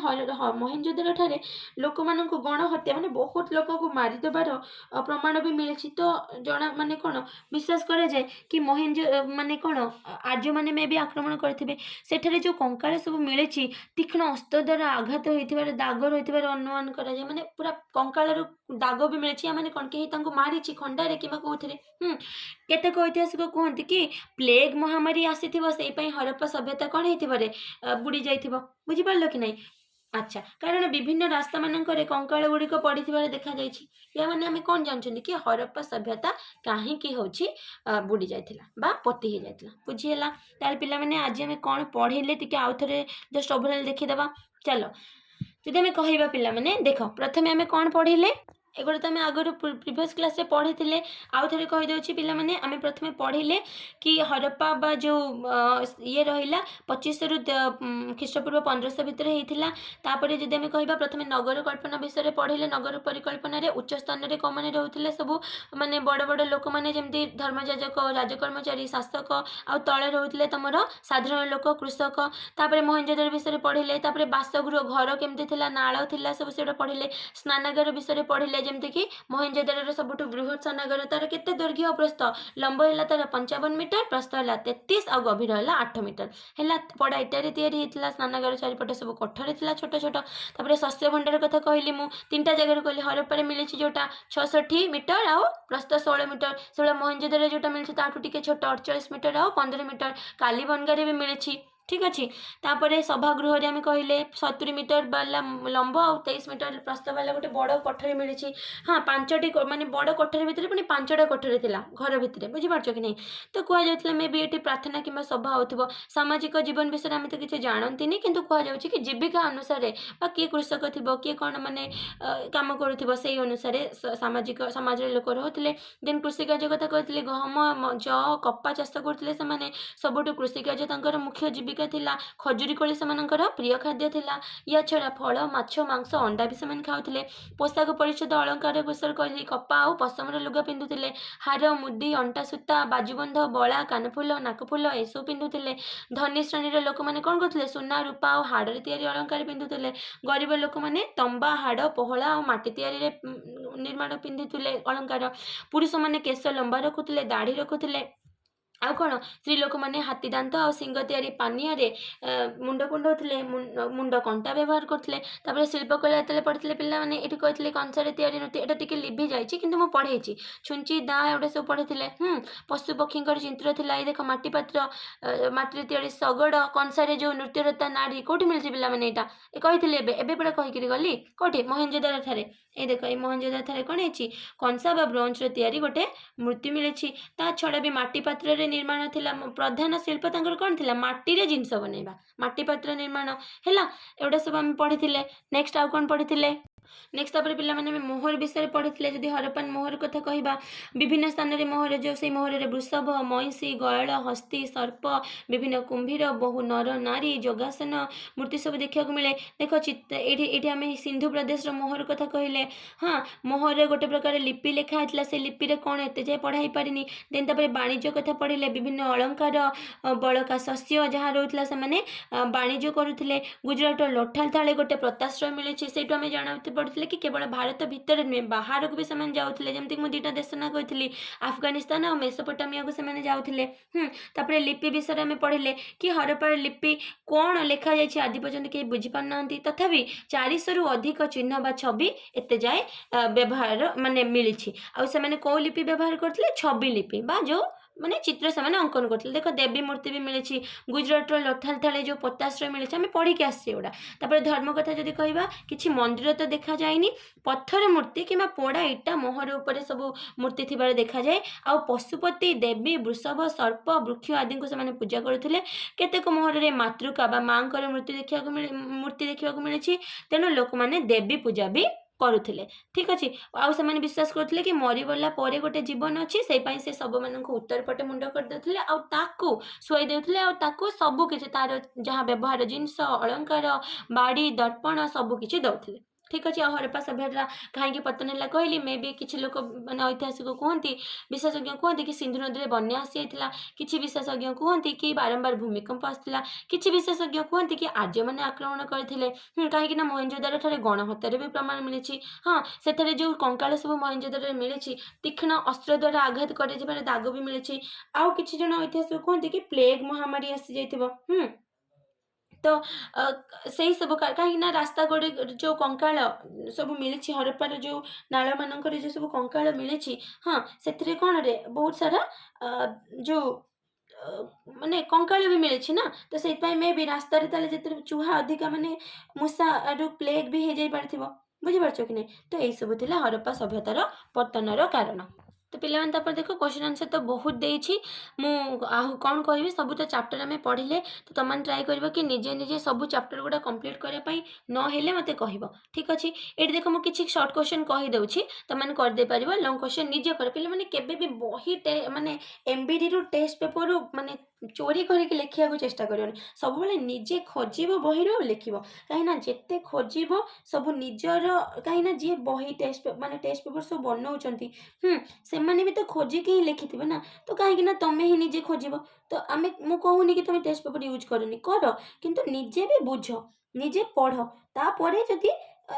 मोहेंजोदारो ठारे लोक मान गण हत्या माने बहुत लोक को मारिदेबार प्रमाण भी मिले तो जना माने कौन विश्वास करा जाए कि मोहेंजो माने कौन आर्य माने में भी आक्रमण करथिबे सेठारे जो कंकाल सब मिले तीक्ष्ण अस्त्र द्वारा आघात होइथिबार दाग रहिथिबार अनुमान करा जाए माने पूरा कंकाल दाग भी मिले या माने कौन कहीं तांको मारिछि खंडारे किबा कोथिरे केतेक ऐतिहासिक कहते कि प्लेग महामारी आसीथिबो सेई पई हरप्पा सभ्यता कौन हेतिबारे बुड़ी जाइथिबो बुझि पारलो कि नहीं अच्छा कारण विभिन्न रास्ता मानकर कंकाल गुड़िक पड़ी देखा जाइछि या माने आमे कौन जानछन्ती कि हरप्पा सभ्यता काहे की होछि बुड़ी जाइथिला बा पोती हे जाइथिला बुझिएला ताल पिला माने आज आमे कौन पढिले टिके आउ थरे जस्ट ओवरऑल देखि देबा चलो जदि आमे कहिबा पिला माने देखो प्रथमे आमे कौन पढिले एगोटे तो आम आगु प्रिवियस क्लास रे पढ़ी थे आउ थे कहीदे पिला माने आम प्रथमे पढ़िले कि हरप्पा बा जो ये रहा 2500 रु ख्रीष्टपूर्व 1500 भितर होता तापर जदि आम कह प्रथमे नगर कल्पना विषय पढ़िले नगर परिकल्पन उच्च स्थान में कौन मैंने रोते सब माने बड़ बड़ लोक मैंने जमी धर्मजाजक राजकर्मचारी शासक आउ तले रोते तुम साधारण लोक कृषक तापर मोहेंजोदारो विषय पढ़िले बासगृह घर केमती नाल सब से पढ़िले स्नानागार विषय पढ़िले ଯେମିତିକି ମହେଞ୍ଜୋଦାରୋର ସବୁଠୁ ବୃହତ୍ ସ୍ନାନାଗାର ତାର କେତେ ଦୈର୍ଘ୍ୟ ଆଉ ପ୍ରସ୍ଥ, ଲମ୍ବ ହେଲା ତାର 55 ମିଟର, ପ୍ରସ୍ଥ ହେଲା 33 ଆଉ ଗଭୀର ହେଲା 8 ମିଟର ହେଲା। ପଡ଼ା ଇଟାରେ ତିଆରି ହେଇଥିଲା। ସ୍ନାନାଗାର ଚାରିପଟେ ସବୁ କୋଠରୀ ଥିଲା ଛୋଟ ଛୋଟ। ତାପରେ ଶସ୍ୟ ଭଣ୍ଡାର କଥା କହିଲି ମୁଁ 3ଟା ଜାଗାରୁ କହିଲି। ହରପ୍ପାରେ ମିଳିଛି ଯେଉଁଟା 66 ମିଟର ଆଉ ପ୍ରସ୍ଥ 16 ମିଟର। ସେଗୁଡ଼ା ମହେଞ୍ଜୋଦାରୋରେ ଯେଉଁଟା ମିଳିଛି ତାଠୁ ଟିକେ ଛୋଟ 48 ମିଟର ଆଉ 15 ମିଟର। କାଲିବନଗାରେ ବି ମିଳିଛି। ଠିକ୍ ଅଛି। ତାପରେ ସଭାଗୃହରେ ଆମେ କହିଲେ 70 ମିଟର ବାଲା ଲମ୍ବ ଆଉ 23 ମିଟର ପ୍ରସ୍ଥ ବାଲା ଗୋଟେ ବଡ଼ କୋଠରୀ ମିଳିଛି। ହଁ 5ଟି ମାନେ ବଡ଼ କୋଠରୀ ଭିତରେ ପୁଣି 5ଟା କୋଠରୀ ଥିଲା ଘର ଭିତରେ, ବୁଝିପାରୁଛ କି ନାହିଁ। ତ କୁହାଯାଉଥିଲା ମେ ବି ଏଠି ପ୍ରାର୍ଥନା କିମ୍ବା ସଭା ହେଉଥିବ। ସାମାଜିକ ଜୀବନ ବିଷୟରେ ଆମେ ତ କିଛି ଜାଣନ୍ତିନି, କିନ୍ତୁ କୁହାଯାଉଛି କି ଜୀବିକା ଅନୁସାରେ ବା କିଏ କୃଷକ ଥିବ କିଏ କ'ଣ ମାନେ କାମ କରୁଥିବ ସେଇ ଅନୁସାରେ ସମାଜରେ ଲୋକ ରହୁଥିଲେ। ଦେନ୍ କୃଷିକାର୍ଯ୍ୟ କଥା କହିଥିଲି। ଗହମ ଯଅ କପା ଚାଷ କରୁଥିଲେ ସେମାନେ। ସବୁଠୁ କୃଷିକାର୍ଯ୍ୟ ତାଙ୍କର ମୁଖ୍ୟ ଜୀବିକା ଥିଲା। ଖଜୁରୀ କୋଳି ସେମାନଙ୍କର ପ୍ରିୟ ଖାଦ୍ୟ ଥିଲା। ୟା ଛଡ଼ା ଫଳ, ମାଛ, ମାଂସ, ଅଣ୍ଡା ବି ସେମାନେ ଖାଉଥିଲେ। ପୋଷାକ ପରିଚ୍ଛଦ ଅଳଙ୍କାର ବିଷୟରେ କହିଲି। କପା ଆଉ ପଶମର ଲୁଗା ପିନ୍ଧୁଥିଲେ। ହାର, ମୁଦି, ଅଣ୍ଟା ସୂତା, ବାଜୁବନ୍ଧ, ବଳା, କାନଫୁଲ, ନାକଫୁଲ ଏସବୁ ପିନ୍ଧୁଥିଲେ। ଧନୀ ଶ୍ରେଣୀର ଲୋକମାନେ କ'ଣ କରୁଥିଲେ, ସୁନା, ରୂପା ଆଉ ହାଡ଼ରେ ତିଆରି ଅଳଙ୍କାର ପିନ୍ଧୁଥିଲେ। ଗରିବ ଲୋକମାନେ ତମ୍ବା, ହାଡ଼, ପୋହଳା ଆଉ ମାଟି ତିଆରିରେ ନିର୍ମାଣ ପିନ୍ଧୁଥିଲେ ଅଳଙ୍କାର। ପୁରୁଷମାନେ କେଶ ଲମ୍ବା ରଖୁଥିଲେ, ଦାଢ଼ି ରଖୁଥିଲେ। ଆଉ କ'ଣ, ସ୍ତ୍ରୀ ଲୋକମାନେ ହାତୀ ଦାନ୍ତ ଆଉ ଶିଙ୍ଗ ତିଆରି ପାନିଆରେ ମୁଣ୍ଡ କୁଣ୍ଡଉଥିଲେ, ମୁଣ୍ଡ କଣ୍ଟା ବ୍ୟବହାର କରୁଥିଲେ। ତାପରେ ଶିଳ୍ପକଳା ଯେତେବେଳେ ପଢ଼ିଥିଲେ ପିଲାମାନେ, ଏଠି କହିଥିଲେ କଂସାରେ ତିଆରି ନୃତ୍ୟ, ଏଇଟା ଟିକେ ଲିଭି ଯାଇଛି କିନ୍ତୁ ମୁଁ ପଢ଼େଇଛି। ଛୁଞ୍ଚି, ଦାଆ ଏଗୁଡ଼ା ସବୁ ପଢ଼ିଥିଲେ। ପଶୁ ପକ୍ଷୀଙ୍କର ଚିତ୍ର ଥିଲା। ଏଇ ଦେଖ ମାଟି ପାତ୍ର, ମାଟିରେ ତିଆରି ଶଗଡ଼, କଂସାରେ ଯେଉଁ ନୃତ୍ୟରତା ନାରୀ, କେଉଁଠି ମିଳିଛି ପିଲାମାନେ ଏଇଟା? କହିଥିଲି ଏବେ ପୁରା କହିକିରି ଗଲି। କେଉଁଠି? ମହେଞ୍ଜୋଦାରୋ ଠାରେ। ଏଇ ଦେଖ ଏଇ ମହେଞ୍ଜୋଦାରୋ ଠାରେ କ'ଣ ହେଇଛି, କଂସା ବା ବ୍ରୋଞ୍ଜର ତିଆରି ଗୋଟେ ମୂର୍ତ୍ତି ମିଳିଛି। ତା ଛଡ଼ା ବି ମାଟି ପାତ୍ରରେ ନିର୍ମାଣ ଥିଲା। ପ୍ରଧାନ ଶିଳ୍ପ ତାଙ୍କର କ'ଣ ଥିଲା, ମାଟିରେ ଜିନିଷ ବନେଇବା, ମାଟି ପାତ୍ର ନିର୍ମାଣ ହେଲା। ଏଗୁଡ଼ା ସବୁ ଆମେ ପଢ଼ିଥିଲେ। ନେକ୍ସଟ ଆଉ କ'ଣ ପଢ଼ିଥିଲେ? ନେକ୍ସଟ ତାପରେ ପିଲାମାନେ ଆମେ ମୋହର ବିଷୟରେ ପଢ଼ିଥିଲେ। ଯଦି ହରପ୍ପାନ ମୋହର କଥା କହିବା, ବିଭିନ୍ନ ସ୍ଥାନରେ ମୋହର, ଯେଉଁ ସେଇ ମୋହରରେ ବୃଷଭ, ମଇଁଷି, ଗୟଳ, ହସ୍ତୀ, ସର୍ପ, ବିଭିନ୍ନ କୁମ୍ଭୀର, ବହୁ ନର ନାରୀ, ଯୋଗାସନ ମୂର୍ତ୍ତି ସବୁ ଦେଖିବାକୁ ମିଳେ। ଦେଖ ଏଇଠି ଆମେ ସିନ୍ଧୁ ପ୍ରଦେଶର ମୋହର କଥା କହିଲେ। ହଁ, ମୋହରରେ ଗୋଟେ ପ୍ରକାର ଲିପି ଲେଖା ହେଇଥିଲା। ସେ ଲିପିରେ କ'ଣ ଏତେ ଯାଏ ପଢ଼ା ହେଇପାରିନି। ଦେନ୍ ତାପରେ ବାଣିଜ୍ୟ କଥା ପଢ଼ିଲେ। ବିଭିନ୍ନ ଅଳଙ୍କାର, ବଳକା ଶସ୍ୟ ଯାହା ରହୁଥିଲା ସେମାନେ ବାଣିଜ୍ୟ କରୁଥିଲେ। ଗୁଜରାଟର ଲୋଠାଲ ଥାଳେ ଗୋଟେ ପ୍ରତାଶ୍ରୟ ମିଳିଛି। ସେଇଠୁ ଆମେ ଜାଣତେ ପଡ଼ିଥିଲେ କି କେବଳ ଭାରତ ଭିତରେ ନୁହେଁ, ବାହାରକୁ ବି ସେମାନେ ଯାଉଥିଲେ। ଯେମିତିକି ମୁଁ 2ଟା ଦେଶ ନାଁ କହିଥିଲି, ଆଫଗାନିସ୍ତାନ ଆଉ ମେସୋପୋଟାମିଆକୁ ସେମାନେ ଯାଉଥିଲେ। ତାପରେ ଲିପି ବିଷୟରେ ଆମେ ପଢ଼ିଲେ କି ହରପ୍ପାର ଲିପି କ'ଣ ଲେଖାଯାଇଛି ଆଜି ପର୍ଯ୍ୟନ୍ତ କେହି ବୁଝିପାରୁନାହାନ୍ତି। ତଥାପି 400ରୁ ଅଧିକ ଚିହ୍ନ ବା ଛବି ଏତେ ଯାଏ ବ୍ୟବହାର ମାନେ ମିଳିଛି। ଆଉ ସେମାନେ କେଉଁ ଲିପି ବ୍ୟବହାର କରୁଥିଲେ, ଛବି ଲିପି ବା ଯେଉଁ ମାନେ ଚିତ୍ର ସେମାନେ ଅଙ୍କନ କରୁଥିଲେ। ଦେଖ ଦେବୀ ମୂର୍ତ୍ତି ବି ମିଳିଛି। ଗୁଜରାଟର ଲୋଥାଲ ଥାଳେ ଯେଉଁ ପୋତାଶ୍ରୟ ମିଳିଛି, ଆମେ ପଢ଼ିକି ଆସିଛେ ଏଗୁଡ଼ା। ତାପରେ ଧର୍ମ କଥା ଯଦି କହିବା, କିଛି ମନ୍ଦିର ତ ଦେଖାଯାଇନି। ପଥର ମୂର୍ତ୍ତି କିମ୍ବା ପୋଡ଼ା ଇଟା ମୋହର ଉପରେ ସବୁ ମୂର୍ତ୍ତି ଥିବାର ଦେଖାଯାଏ। ଆଉ ପଶୁପତି, ଦେବୀ, ବୃଷଭ, ସର୍ପ, ବୃକ୍ଷ ଆଦିଙ୍କୁ ସେମାନେ ପୂଜା କରୁଥିଲେ। କେତେକ ମୋହରରେ ମାତୃକା ବା ମାଙ୍କର ମୂର୍ତ୍ତି ଦେଖିବାକୁ ମିଳିଛି। ତେଣୁ ଲୋକମାନେ ଦେବୀ ପୂଜା ବି କରୁଥିଲେ। ଠିକ୍ ଅଛି। ଆଉ ସେମାନେ ବିଶ୍ୱାସ କରୁଥିଲେ କି ମରିଗଲା ପରେ ଗୋଟେ ଜୀବନ ଅଛି, ସେଇପାଇଁ ସେ ଶବମାନଙ୍କୁ ଉତ୍ତର ପଟେ ମୁଣ୍ଡ କରିଦେଉଥିଲେ ଆଉ ତାକୁ ଶୁଆଇ ଦେଉଥିଲେ। ଆଉ ତାକୁ ସବୁ କିଛି ତାର ଯାହା ବ୍ୟବହାର ଜିନିଷ, ଅଳଙ୍କାର, ବାଡ଼ି, ଦର୍ପଣ ସବୁ କିଛି ଦେଉଥିଲେ। ଠିକ୍ ଅଛି। ଆଉ ହରପ୍ପା ସଭ୍ୟତା କାହିଁକି ପତନ ହେଲା କହିଲି। ମେ ବି କିଛି ଲୋକ ମାନେ ଐତିହାସିକ କୁହନ୍ତି, ବିଶେଷଜ୍ଞ କୁହନ୍ତି କି ସିନ୍ଧୁ ନଦୀରେ ବନ୍ୟା ଆସିଯାଇଥିଲା। କିଛି ବିଶେଷଜ୍ଞ କୁହନ୍ତି କି ବାରମ୍ବାର ଭୂମିକମ୍ପ ଆସିଥିଲା। କିଛି ବିଶେଷଜ୍ଞ କୁହନ୍ତି କି ଆର୍ଯ୍ୟମାନେ ଆକ୍ରମଣ କରିଥିଲେ। କାହିଁକି ନା ମହେଞ୍ଜୋଦାରୋ ଠାରେ ଗଣହତ୍ୟାର ବି ପ୍ରମାଣ ମିଳିଛି। ହଁ, ସେଥିରେ ଯେଉଁ କଙ୍କାଳ ସବୁ ମହେଞ୍ଜୋଦାରୋରେ ମିଳିଛି, ତୀକ୍ଷ୍ଣ ଅସ୍ତ୍ର ଦ୍ୱାରା ଆଘାତ କରାଯିବାର ଦାଗ ବି ମିଳିଛି। ଆଉ କିଛି ଜଣ ଐତିହାସିକ କୁହନ୍ତି କି ପ୍ଲେଗ ମହାମାରୀ ଆସିଯାଇଥିବ। ତ ସେଇ ସବୁ କାହିଁକି ନା ରାସ୍ତା ଯେଉଁ କଙ୍କାଳ ସବୁ ମିଳିଛି, ହରପ୍ପାର ଯେଉଁ ନାଳମାନଙ୍କରେ ଯେଉଁ ସବୁ କଙ୍କାଳ ମିଳିଛି, ହଁ ସେଥିରେ କ'ଣରେ ବହୁତ ସାରା ଯେଉଁ ମାନେ କଙ୍କାଳ ବି ମିଳିଛି ନା। ତ ସେଇଥିପାଇଁ ମେ ବି ରାସ୍ତାରେ ତାହେଲେ ଯେତେବେଳେ ଚୁହା ଅଧିକା ମାନେ ମୂଷା ଆଡ଼ୁ ପ୍ଲେଗ ବି ହେଇଯାଇ ପାରିଥିବ। ବୁଝିପାରୁଛ କି ନାହିଁ। ତ ଏଇସବୁ ଥିଲା ହରପ୍ପା ସଭ୍ୟତାର ପତନର କାରଣ। ତ ପିଲାମାନେ ତାପରେ ଦେଖ କ୍ୱେଶ୍ଚନ୍ ଆନ୍ସର୍ ତ ବହୁତ ଦେଇଛି। ମୁଁ ଆଉ କ'ଣ କହିବି, ସବୁ ତ ଚାପ୍ଟର ଆମେ ପଢ଼ିଲେ। ତ ତୁମମାନେ ଟ୍ରାଏ କରିବ କି ନିଜେ ସବୁ ଚାପ୍ଟର ଗୁଡ଼ା କମ୍ପ୍ଲିଟ୍ କରିବା ପାଇଁ। ନହେଲେ ମୋତେ କହିବ। ଠିକ୍ ଅଛି। ଏଠି ଦେଖ ମୁଁ କିଛି ସର୍ଟ କ୍ୱେଶ୍ଚନ୍ କହିଦେଉଛି, ତୁମମାନେ କରିଦେଇପାରିବ। ଲଙ୍ଗ୍ କ୍ୱେଶ୍ଚନ୍ ନିଜେ କର। ପିଲାମାନେ କେବେ ବି ବହି ମାନେ MBDରୁ ଟେଷ୍ଟ ପେପରରୁ ମାନେ ଚୋରି କରିକି ଲେଖିବାକୁ ଚେଷ୍ଟା କରିବନି। ସବୁବେଳେ ନିଜେ ଖୋଜିବ ବହିରୁ ଲେଖିବ। କାହିଁକିନା ଯେତେ ଖୋଜିବ ସବୁ ନିଜର, କାହିଁକିନା ଯିଏ ବହି ଟେଷ୍ଟ ପେପର ସବୁ ବନାଉଛନ୍ତି, ସେମାନେ ବି ତ ଖୋଜିକି ହିଁ ଲେଖିଥିବେ ନା। ତ କାହିଁକି ନା ତମେ ହିଁ ନିଜେ ଖୋଜିବ। ତ ମୁଁ କହୁନି କି ତମେ ଟେଷ୍ଟ ପେପର ୟୁଜ୍ କରନି, କର, କିନ୍ତୁ ନିଜେ ବି ବୁଝ, ନିଜେ ପଢ଼। ତାପରେ ଯଦି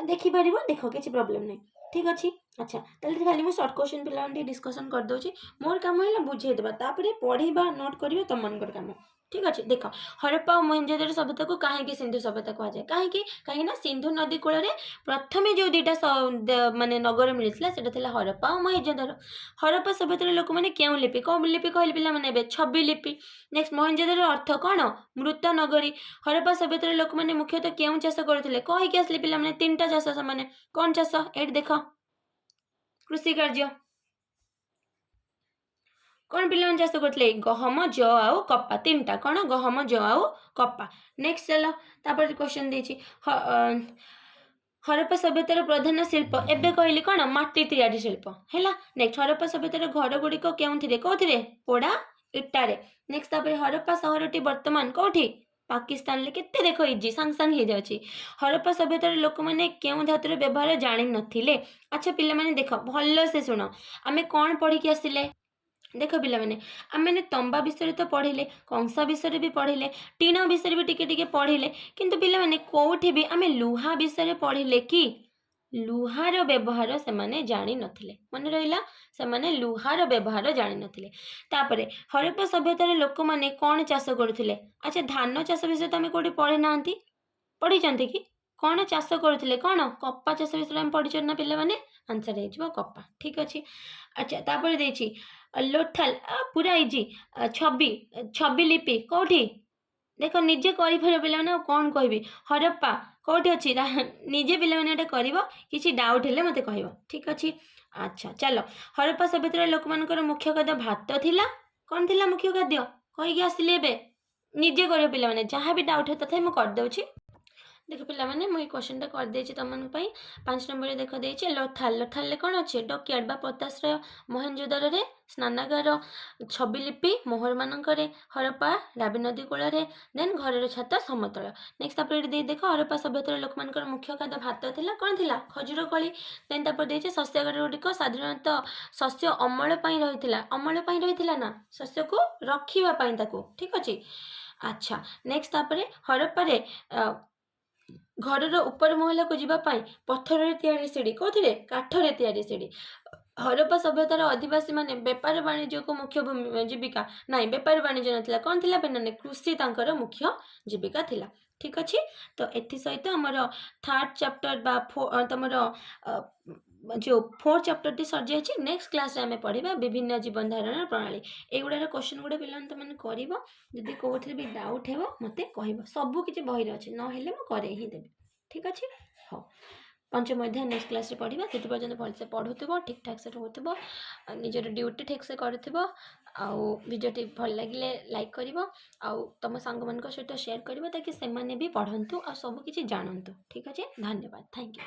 ଦେଖିପାରିବ ଦେଖ, କିଛି ପ୍ରୋବ୍ଲେମ୍ ନାହିଁ। ଠିକ୍ ଅଛି। अच्छा ताले खाली मु शॉर्ट क्वेश्चन पिला डिस्कशन कर दउची मोर काम है बुझे देबा तापरे पढ़ीबा नोट करियो तुम मनकर काम ठीक अच्छे देख हरप्पा और मोहनजोदड़ो सभ्यता को कहीं सिंधु सभ्यता कहुए कहीं सिंधु नदी कूल प्रथम जो दुईटा माने नगर मिलता से हरप्पा और मोहनजोदड़ो हरप्पा सभ्यतार लोक मैंने क्यों लिपि कौन लिपि कहले पिला माने छवि लिपि नेक्स्ट मोहनजोदड़ो अर्थ कौन मृत नगरी हरप्पा सभ्यतार लोक मैंने मुख्यतः क्यों चाष करते कहीकि आसले पिला माने तीनटा चाष से कौन चाष ये देख कृषि कार्य कौन पिला चाष करते गहम ज आउ कपा तीनटा कौन गहम ज आउ कपा नेक्स्ट चल तापर क्वेश्चन देछि हरप्पा सभ्यतार प्रधान शिल्प एबे कहली कौन माटी तैयारी शिल्प है नेक्स्ट हरप्पा सभ्यतार घर गुड़िक कौन पोड़ा इटारे नेक्स्ट तापर हरप्पा सहरटी वर्तमान कौटी पाकिस्तान केते देख इजी सांग सांग हो जाए हरप्पा सभ्यतार लोक मैंने क्यों धातुर व्यवहार जानी नथिले अच्छा पिला माने देख भल से शुण आम कौन पढ़ी आसिले देख पिला माने आम तंबा विषय तो पढ़िले कंसा विषय भी पढ़िले टीण विषय भी टिके पढ़िले किंतु पिला माने कोठी भी आम लुहा विषय पढ़िले कि लुहार व्यवहार से माने जानी नथिले मन रहिला से माने लुहार व्यवहार जानी नथिले तापरे हरप्पा सभ्यतार लोक माने कौन चाष करुथिले अच्छा धान चाष विषय तो आम कोठी पढ़ी नांती पढ़ी कि कौन चाष करुथिले कौन कपा चाष विषय आम पढ़ी ना पिला माने आंसर हो कपा ठीक अच्छे अच्छा तापर देछि लोथल पूरा इजी छवि छवि लिपि कौटी देख निजे कर पे कौन कह हरप्पा कौटी अच्छी निजे पे किसी डाउट है मत कह ठीक अच्छे अच्छा चलो हरप्पा सभ्यतार लोक मान मुख्य खाद्य भात थिला कौन थिला मुख्य खाद्य कहीकि आसिले निजे कर पे जहाँ भी डाउट है तथा मुझे करदे देख पिला माने मुई क्वेश्चन टा कर देछि तमन पई 5 नंबर देख देछि लोथाल लोथाल कौन अच्छे डॉकयार्ड बा पताश्रय मोहनजोदड़ो रे स्नानागार छवि लिपि मोहर मानकरे हरप्पा रावी नदी कूल देन घर छात समतल नेक्स्ट तापर देख हरप्पा सभ्यतार लोक मान मुख्य खाद्य भात थिला कौन थिला खजूर कली देन तापर देछि शस्यगार गुड़िक साधारणतः शस्य अमल पई रहिथिला ना शस्य को रखिबा पई ताको ठीक अछि अच्छा नेक्स्ट तापर हरप्पा रे घर ऊपर महला को जीवाई पत्थर तैयारी सीढ़ी कौन काठर तैयारी सीढ़ी हरप्पा सभ्यतार आदिवासी माने बेपार वाणिज्य को मुख्य जीविका नाई बेपार वाणिज्य नाला कौन थिला पे कृषि तांकर मुख्य जीविका थिला ठीक अच्छे तो एथि सहित आमर 3rd चैप्टर बा तुम जो 4th चैप्टर टी सर जाइए नेक्स्ट क्लास रे आमे पढ़िबा विभिन्न जीवन धारण प्रणाली एगुड़ार क्वेश्चन गुड़ा पिला तुमने कर जदि कौन भी डाउट है मत कह सब किसी बही अच्छे ना करे ही देवी ठीक अच्छे हाँ पंचम अध्याय नेक्स्ट क्लास रे पढ़िबा से पर्यंत भलसे पढ़ुथबो ठीक ठाक से रहउथबो निजर ड्यूटी ठीक से करथबो आउ वीडियो भल लगिले लाइक करिवो आउ तुम सांग मान सहित शेयर करिवो ताकि से माने भी पढ़ंतु आ सब किछि जानंतु ठीक अच्छे धन्यवाद थैंक यू।